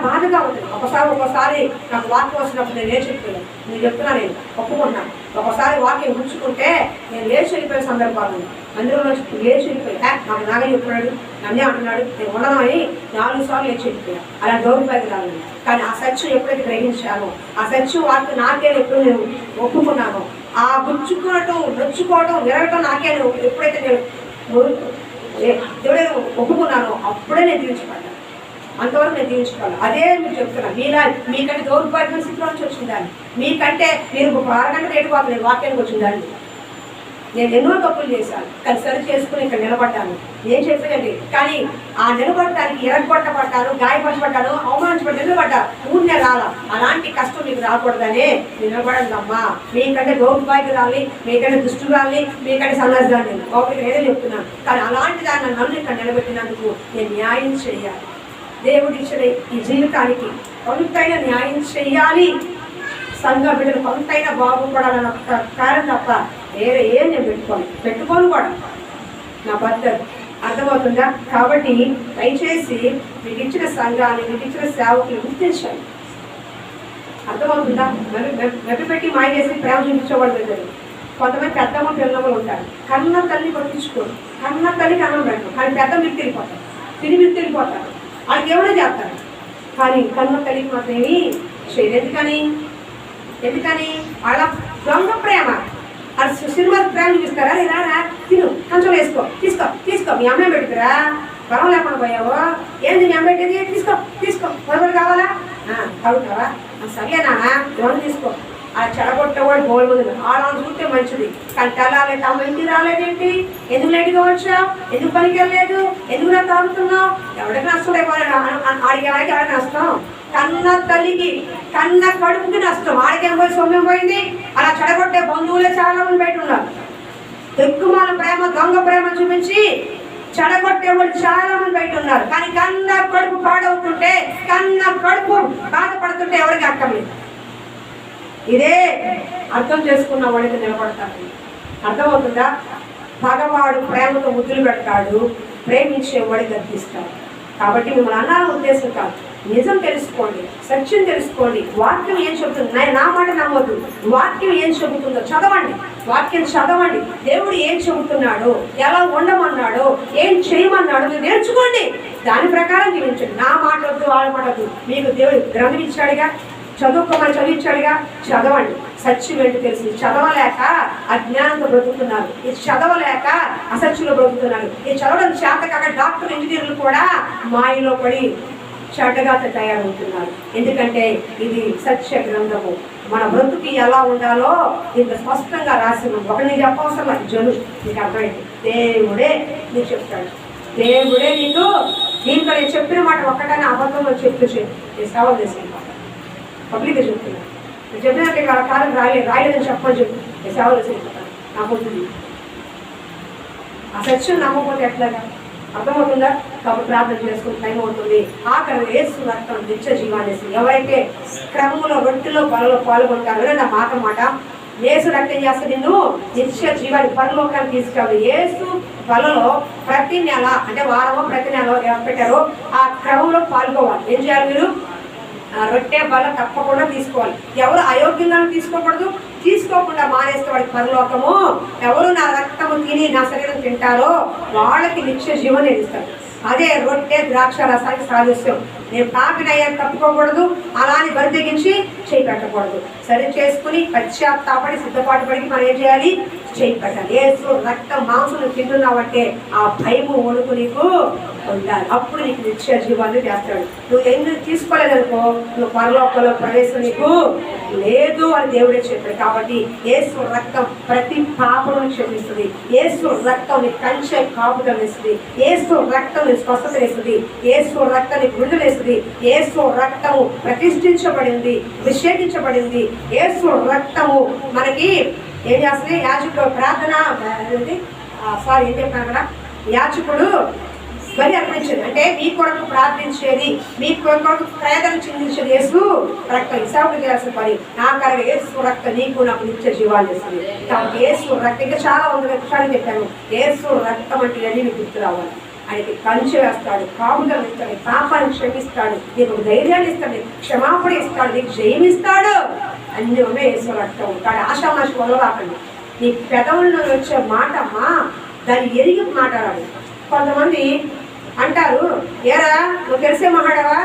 Speaker 1: బాధగా ఉంటుంది. ఒకసారి నాకు వాక్యం వస్తున్నప్పుడు నేను లేచి వెళ్ళిపోయాను. నేను చెప్తున్నా, నేను ఒప్పుకున్నాను. ఒకసారి వాక్యం ఉంచుకుంటే నేను లేచి వెళ్ళిపోయిన సందర్భాలు ఉంది. అందులో లేచి వెళ్ళిపోయా, నాకు నాగే చెప్పాడు, నన్నే అంటున్నాడు, నేను ఉండను అని 4 సార్లు లేచి వెళ్ళిపోయాను. అలా దౌర్భాగ్యం రాలేదు. కానీ ఆ సత్యం ఎప్పుడైతే గ్రహించానో, ఆ సత్యం వాక్యం నాకే ఎప్పుడు నేను ఒప్పుకున్నానో, ఆ గుచ్చుకోవటం, నొచ్చుకోవటం, విరగటం నాకే ఎప్పుడైతే నేను దేవుడే ఒప్పుకున్నానో అప్పుడే నేను దీవించబడ్డాను. అంతవరకు నేను దీవించుకోవాలి. అదే మీరు చెప్తున్నాను, మీకంటే దౌర్భాగ్యం స్థితిలో నుంచి వచ్చిందాన్ని, మీకంటే మీరు అరగంట రేటుపోతుంది వాక్యానికి వచ్చిందాన్ని. నేను ఎన్నో తప్పులు చేశాను, కానీ సరి చేసుకుని ఇక్కడ నిలబడ్డాను. ఏం చెప్పేదండి, కానీ ఆ నిలబడటానికి ఎరగొట్టబడ్డాను, గాయపరచబడ్డాను, అవమానించబడ్డాను, నిలబడ్డా ఊరినే రాలా. అలాంటి కష్టం మీకు రాకూడదని నిలబడండి అమ్మా. మీకంటే దౌర్భాగ్యురాలి, మీకంటే దుష్టురాలి, మీకంటే సన్నాసాన్ని ఒకరికి నేనే చెప్తున్నాను. కానీ అలాంటి దాన్ని నన్ను ఇక్కడ నిలబెట్టినందుకు నేను న్యాయం చేయాలి. దేవుడి ఇచ్చిన ఈ జీవితానికి కొంతైనా న్యాయం చేయాలి, సంఘ బిడ్డలు కొంతైనా బాగుపడాలని ఒక కారణం తప్ప వేరే ఏం నేను పెట్టుకోను కూడా నా భర్త. అర్థమవుతుందా? కాబట్టి దయచేసి మీకు ఇచ్చిన సంఘాన్ని, మీకు ఇచ్చిన సేవకులు గుర్తించాలి. అర్థమవుతుందా? మెప్పి పెట్టి మాయ చేసి ప్రేమ చూపించేవాళ్ళు లేదు. కొంతమంది పెద్దమ్మ పిల్లలు ఉంటారు, కన్న తల్లి పట్టించుకోరు, కన్న తల్లికి అన్నం పెట్టరు, కానీ పెద్ద మీకు వెళ్ళిపోతారు, తిరిగి వెళ్ళిపోతారు, వాళ్ళకి ఏమైనా చేస్తారు. కానీ కన్న తల్లికి మాత్రం ఏమి చేయరు. ఎందుకని వాళ్ళ దొంగ ప్రేమ. అది సినిమా ప్రేమ చూపిస్తారా, లేదా తిను కొంచెం వేసుకో, తీసుకో మీ అమ్మాయి పెట్టుకురా, బలం లేకుండా పోయావో ఏంది మీ అమ్మాయి పెట్టేది, తీసుకో పొరపాటు కావాలా అడుగుతావా, సర్లే నాన్న లోన్ తీసుకో. ఆ చెడగొట్టేవాడు బోల్ ముందు వాళ్ళని చూస్తే మంచిది. కానీ తెల్లాలి తమ ఇంటికి రాలేదేంటి, ఎందుకు లేటుగా వచ్చావు, ఎందుకు పనికి వెళ్ళలేదు, ఎందుకు నాకు తాగుతున్నావు, ఎవరికి నష్టం అయిపోయాడు, ఆడికి ఎవరికి నష్టం. కన్న తల్లికి, కన్న కడుపుకి నష్టం. ఆడికేం పోయి సొమ్యం పోయింది. అలా చెడగొట్టే బంధువులే చాలా మంది బయట ఉన్నారు. దిక్కుమాల ప్రేమ, దొంగ ప్రేమ చూపించి చెడగొట్టే వాళ్ళు చాలా మంది బయట ఉన్నారు. కానీ కన్న కడుపు పాడవుతుంటే, కన్న కడుపు బాధపడుతుంటే ఎవరికి అక్కర్లేదు. ఇదే అర్థం చేసుకున్న వాడికి నిలబడతాడు. అర్థమవుతుందా? పగవాడు ప్రేమతో ముద్దులు పెడతాడు, ప్రేమించే వాడికి గర్తిస్తాడు. కాబట్టి మిమ్మల్ని అన్నాల ఉద్దేశం కాదు, నిజం తెలుసుకోండి, సత్యం తెలుసుకోండి. వాక్యం ఏం చెబుతుంది, నా మాట నమ్మొద్దు, వాక్యం ఏం చెబుతుందో చదవండి, వాక్యం చదవండి. దేవుడు ఏం చెబుతున్నాడో, ఎలా ఉండమన్నాడో, ఏం చేయమన్నాడో మీరు నేర్చుకోండి. దాని ప్రకారం జీవించండి. నా మాట వద్దు, వాళ్ళ మాట వద్దు. మీకు దేవుడు గ్రంథం ఇచ్చాడుగా, చదువుకోమని చదివించాడుగా, చదవండి. సత్యం ఏంటి తెలిసి చదవలేక అజ్ఞానంతో బ్రతుకుతున్నారు, ఇది చదవలేక అసత్యంలో బ్రతుకుతున్నారు. ఇది చదవడం చేత కాక డాక్టర్ ఇంజనీర్లు కూడా మాయలో పడి చెడ్డగా తయారవుతున్నారు. ఎందుకంటే ఇది సత్య గ్రంథము. మన బ్రతుకి ఎలా ఉండాలో ఇంత స్పష్టంగా రాసి ఉంది. ఒకటి నీకు చెప్పవసరం జను, నీకు అర్థమైంది. దేవుడే నీకు చెప్తాడు, దేవుడే నీకు. దీంట్లో నేను చెప్పిన మాట ఒక్కటైనా అబద్ధంలో చెప్తూ నేను సేవలు చేసుకుంటాను. పబ్లిక్గా చెప్తున్నాను, నేను చెప్పినట్లే కాలం రాయలేదని చెప్పని చెప్పి నేను సేవలు చేసుకుంటాను. నమ్ముతుంది ఆ సత్యం నమ్మకపోతే ఎట్లాగా? అర్థమవుతుందా? కాబట్టి ప్రార్థన చేసుకుని టైం అవుతుంది. ఆఖరి యేసు రక్తం నిత్య జీవాన్ని. ఎవరైతే క్రమంలో రొట్టెలో బలలో పాల్గొంటారో నా మాట యేసు రక్తం చేస్తే నిన్ను నిత్య జీవాన్ని పరలోకాన్ని తీసుకెళ్ళదు. యేసు బలలో ప్రతి నెల అంటే వారమో ప్రతి నెల ఎవరు పెట్టారో ఆ క్రమంలో పాల్గొవాలి. ఏం చేయాలి? మీరు రొట్టె బల తప్పకుండా తీసుకోవాలి. ఎవరు అయోగ్యంగా తీసుకోకూడదు. తీసుకోకుండా మానేస్తే వాడికి పరలోకము. ఎవరు నా రక్తము తిని నా శరీరం తింటారో వాళ్ళకి నిత్య జీవనం ఇస్తారు. అదే రొట్టె ద్రాక్ష రసానికి సాదృశ్యం. నేను పాపినయ్యాక తప్పుకోకూడదు, అలాని బరితెగించి చేయి పెట్టకూడదు. సరి చేసుకుని పశ్చాత్తాపడి సిద్ధపాటు పడికి మనం ఏం చేయాలి? చేయి పెట్టాలి. యేసు రక్తం మాంసం తింటున్నావంటే ఆ భయము వణుకు నీకు ఉండాలి. అప్పుడు నీకు నిత్య జీవాన్ని చేస్తాడు. నువ్వు ఎందుకు తీసుకోలేదనుకో నువ్వు పరలోకంలో ప్రవేశం నీకు లేదు అని దేవుడే చెప్పాడు. కాబట్టి యేసు రక్తం ప్రతి పాపమును క్షమిస్తుంది. యేసు రక్తం నీ కంచె కాపుదం వేస్తుంది. యేసు రక్తం నీ స్వస్థత వేస్తుంది. యేసు రక్తం నీకు విడుదలేస్తుంది. యేసు రక్తము ప్రతిష్ఠించబడింది, అభిషేకించబడింది. యేసు రక్తము మనకి ఏం చేస్తుంది? యాజకుడు ప్రార్థన ఏం చెప్పాను కదా, యాజకుడు బలి అర్పించేది అంటే మీ కొరకు ప్రార్థించేది, మీ కొరకు ప్రయత్నం చెందించేది యేసు రక్తం. ఇసాకు చేయాల్సిన పని నా కరగా యేసు రక్తం నీకు నాకు నిత్య జీవాలు చేస్తుంది. కాబట్టి యేసు రక్తం ఇంకా చాలా విషయాలు చెప్పాను. యేసు రక్తం అంటే అన్ని మీకు గుర్తు రావాలి. ఆయనకి కంచె వేస్తాడు, కాపుదలు ఇస్తాడు, పాపాన్ని క్షమిస్తాడు, నీకు ధైర్యాన్ని ఇస్తాడు, క్షమాపణ ఇస్తాడు, నీకు జయమిస్తాడు. అన్ని ఉన్నాయి యేసు రక్తం. కానీ ఆశామాషి వదలకండి. నీ పెదవుల్లో వచ్చే మాట అమ్మా దాన్ని ఎరిగి మాట్లాడాలి. కొంతమంది అంటారు, ఏరా నువ్వు తెలిసే మాట్లాడావా,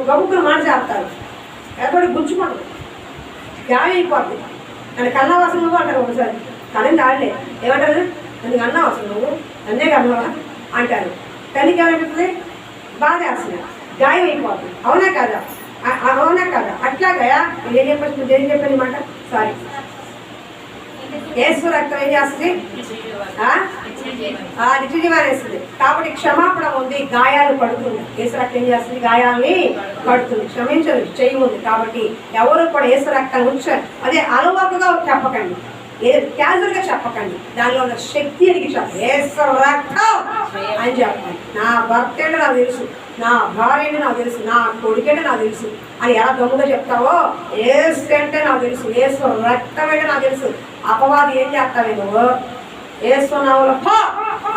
Speaker 1: గబుక్కులు మాట చేస్తారు, ఎక్కడ గుంచుకోండి, గాయం అయిపోద్ది. నన్ను కన్నావాసం నువ్వు అంటారు. ఒకసారి కనండి ఆడలే ఏమంటారు, నన్ను అన్నావాసం నువ్వు నన్నే కన్నావా అంటారు. తల్లికి ఏమనిపిస్తుంది? బాధ వేస్తుంది, గాయం అయిపోతుంది. అవునా కాదా? అవునా కాదా? అట్లాగా ఏం చెప్పచ్చు, ఏం చెప్పాను మాట. సారీ, యేసు రక్తం ఏం చేస్తుంది? నిత్య జీవాన్ని వేస్తుంది. కాబట్టి క్షమాపణ ఉంది, గాయాలు పడుతుంది. యేసు రక్తం ఏం చేస్తుంది? గాయాల్ని పడుతుంది, క్షమించదు, చెయ్యి ఉంది. కాబట్టి ఎవరు కూడా యేసు రక్తాన్ని ఉంచారు. అదే అలవాటుగా చెప్పకండి, క్యాజువల్ గా చెప్పకండి. దానిలో ఉన్న శక్తి అని చెప్పండి. యేసు రక్తం అని చెప్పండి. నా భర్త ఏంటో నాకు తెలుసు, నా భార్య ఏంటో నాకు తెలుసు, నా కొడుకేంటో నాకు తెలుసు అని ఎలా దొంగగా చెప్తావో, యేసు అంటే నాకు తెలుసు, యేసు రక్తం ఏంటో నాకు తెలుసు. అపవాది ఏం చేస్తావే నువ్వు? యేసు నామములో పో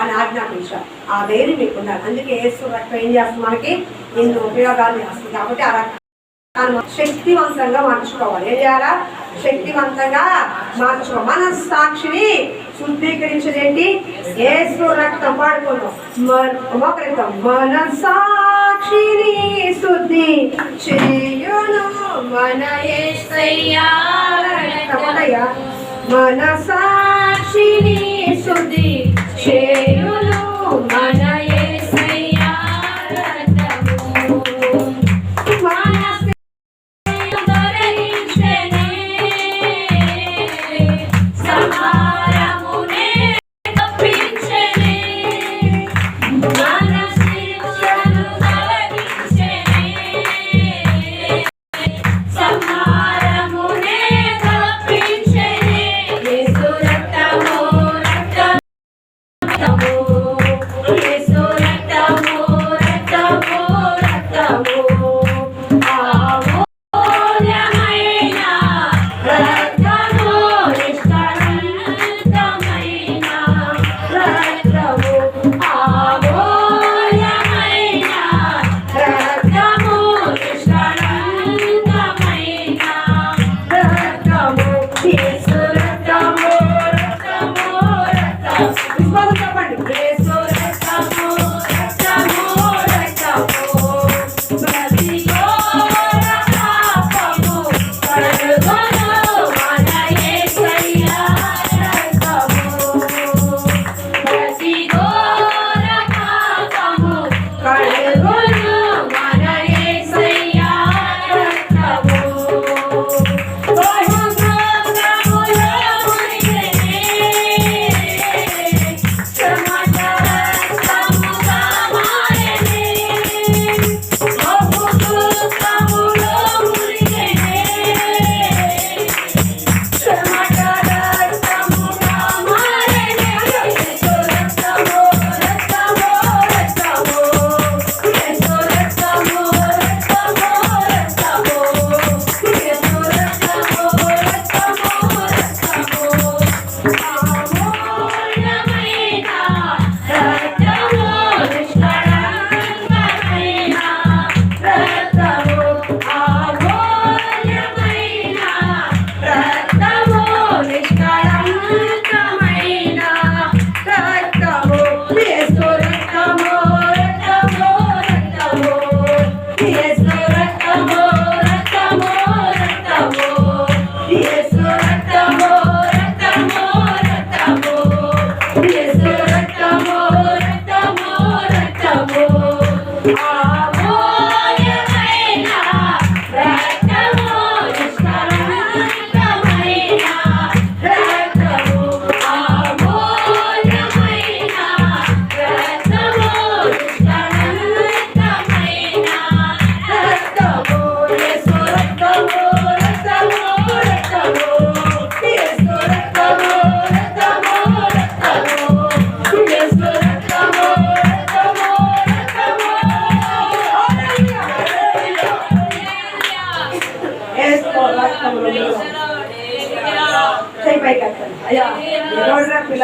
Speaker 1: అని ఆజ్ఞాపించాలి. ఆ ధైర్యం మీకు ఉండాలి. అందుకే యేసు రక్తం ఏం చేస్తుంది? మనకి ఎన్నో ఉపయోగాలు చేస్తుంది. కాబట్టి ఆ రక్తం శక్తివంతంగా మార్చుకోవాలి. ఏం చేయాలా? శక్తివంతంగా మార్చుకోవాలి. మన సాక్షిని శుద్ధీకరించేదేంటి? యేసు రక్తం. పాడుకుందాం ఒకరితో. మన సాక్షిని శుద్ధి చేయును మన యేసయ్యా రక్తం. మన సాక్షిని శుద్ధి చేయును మన యేసయ్యా రక్తము.
Speaker 5: Yesu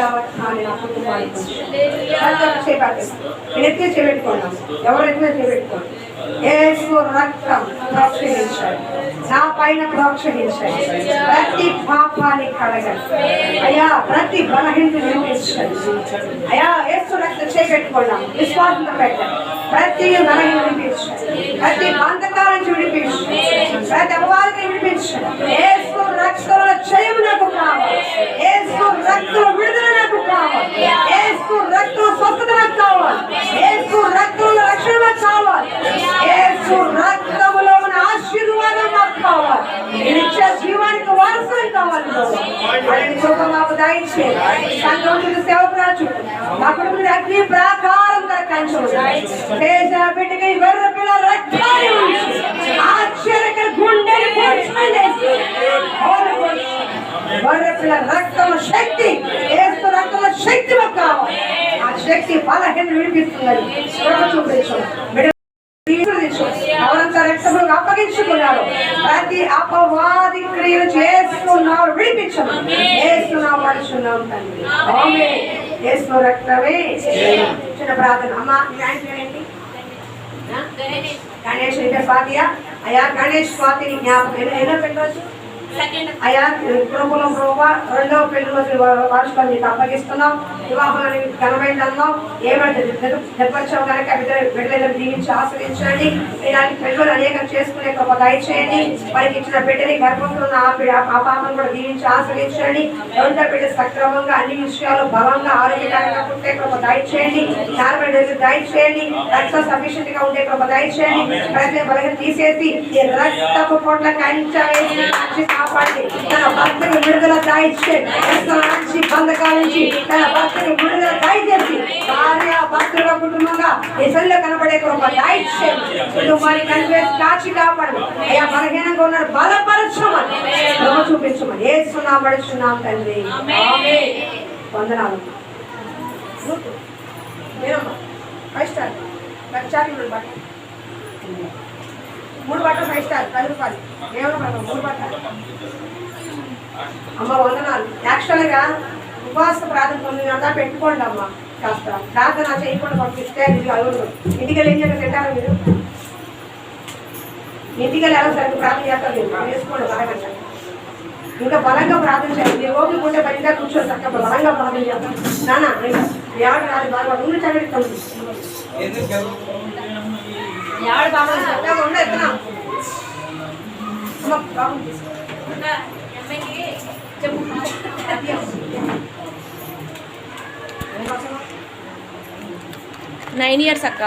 Speaker 1: రావచ్చాలని నా కుటుంబానికి ఎత్తి చేపెట్టుకున్నాం. ఎవరైతే చేపెట్టుకోండి. యేసు రక్తం ప్రోక్షించాడు, నా పైన ప్రోక్షించాడు. ప్రతి పాపాన్ని కడగండి అయ్యా, ప్రతి బలహీనత నిర్మించండి అయ్యా. యేసు రక్తం చేపెట్టుకున్నాం, విశ్వాసంతో పెట్టండి. ప్రతి బలహీన విడిపించండి, ప్రతి బంధకాల నుంచి విడిపించండి, ప్రతి అపవాదాన్ని విడిపించండి. యేసు రక్తంలో జయము నాకు కావాలి, యేసు రక్తంలో విడుదల నాకు కావాలి, యేసు రక్తంలో స్వస్థత నాకు కావాలి, యేసు రక్తంలో రక్షణ నాకు కావాలి, యేసు రక్తంలో ఉన్న ఆశీర్వాదం నాకు కావాలి. నిత్య జీవానికి వారసులు కావాలి. మాకు దయచేయండి. సంఘంలో సేవకురాజు మా కుటుంబ అగ్ని ప్రాకారం తేజ బిడ్డకి గొర్ర పిల్ల రక్తాన్ని ఉంచి ఆశ్చర్యకర గుండెని పొడిచేసి గొర్రె పిల్ల రక్తం శక్తి, యేసు రక్తం శక్తి మాకు కావాలి. ఆ శక్తి బలహీన విడిపిస్తున్నది. చూపించండి ఎవరంతా రక్తములు అప్పగించుకున్నారు, ప్రతి అపవాది క్రియలు చేస్తున్నారు, విడిపించము. చేస్తున్నాం పడుచున్నాం తండ్రి. ఆమేన్. యేసు రక్తమే చిన్న ప్రార్థన. అమ్మ ఏంటి గణేష్ అంటే స్వాతియా అయ్యా. గణేష్ స్వాతిని జ్ఞాపకం ఎన్నో పెట్టవచ్చు అయ్యా. కుటుంబంలో ప్రభావ రెండవ పెళ్లి రోజు వార్షికాలు నీకు అప్పగిస్తున్నాం. వివాహాన్ని ఘనమైన అన్నాం. ఏమంటే నిర్పరిచావు కనుక బిడ్డలను దీవించి ఆశ్రయించండి. ఇలాంటి పెళ్ళిళ్ళు అనేకం చేసుకునే కృప దయచేయండి. వారికి ఇచ్చిన బిడ్డని గర్భంలో ఉన్న ఆ పాపను కూడా దీవించి ఆశ్రయించండి. రెండో బిడ్డ సక్రమంగా అన్ని విషయాలు బలంగా ఆరోగ్యకరంగా పుట్టే కృప దయచేయండి. నార్మల్ డెలివరీ దయచేయండి. రక్తం సఫిషియెంట్ గా ఉండే కృప దయచేయండి. ప్రతి బలగా తీసేసి ఈ రక్తపు పొట్ల కంచె వేసి కాపాడి తన భక్తిని విడుదల దయచేయండి. మంచి బంధకాల నుంచి తన భక్తిని విడుదల దయచేసి భార్య భక్తుల కుటుంబంగా ఇసల్లో కనబడే కృప దయచేయండి. కుటుంబాన్ని కనిపేసి కాచి కాపాడు అయ్యా. బలహీనంగా ఉన్నారు, బలపరచమని చూపించమని ఏస్తున్నాం పడుచున్నాం తండ్రి. వందనాలు. 5 స్టార్ 3 బట్టలు 5 స్టార్ 10 రూపాయలు. ఏమన్నా 3 బట్టలు. అమ్మ వందనాలు. యాక్చువల్గా ఉపవాస ప్రార్థన 9 గంటల పెట్టుకోండి అమ్మ. కాస్త ప్రార్థన చేయకుండా పంపిస్తే ఇది అలుగురు. ఇంటికి వెళ్ళి ఏం చెప్పి తింటారు మీరు? ఇంటికి వెళ్ళి ఎలా సరిగ్గా ప్రార్థన చేస్తారు మీరు వేసుకోండి అరగంట. ఇంకా బలంగా ప్రార్థన చేయాలి. మీరు ఓపిక ఉంటే బయటగా కూర్చొని చక్కగా బలంగా ప్రార్థన చేస్తాం. నాన్న ఎవరు రాదు బాగా ఉండి చదివిస్తాం. ఎవరు బాగా చక్కగా ఉండే ఎత్తున్నా
Speaker 5: 9 years అక్క.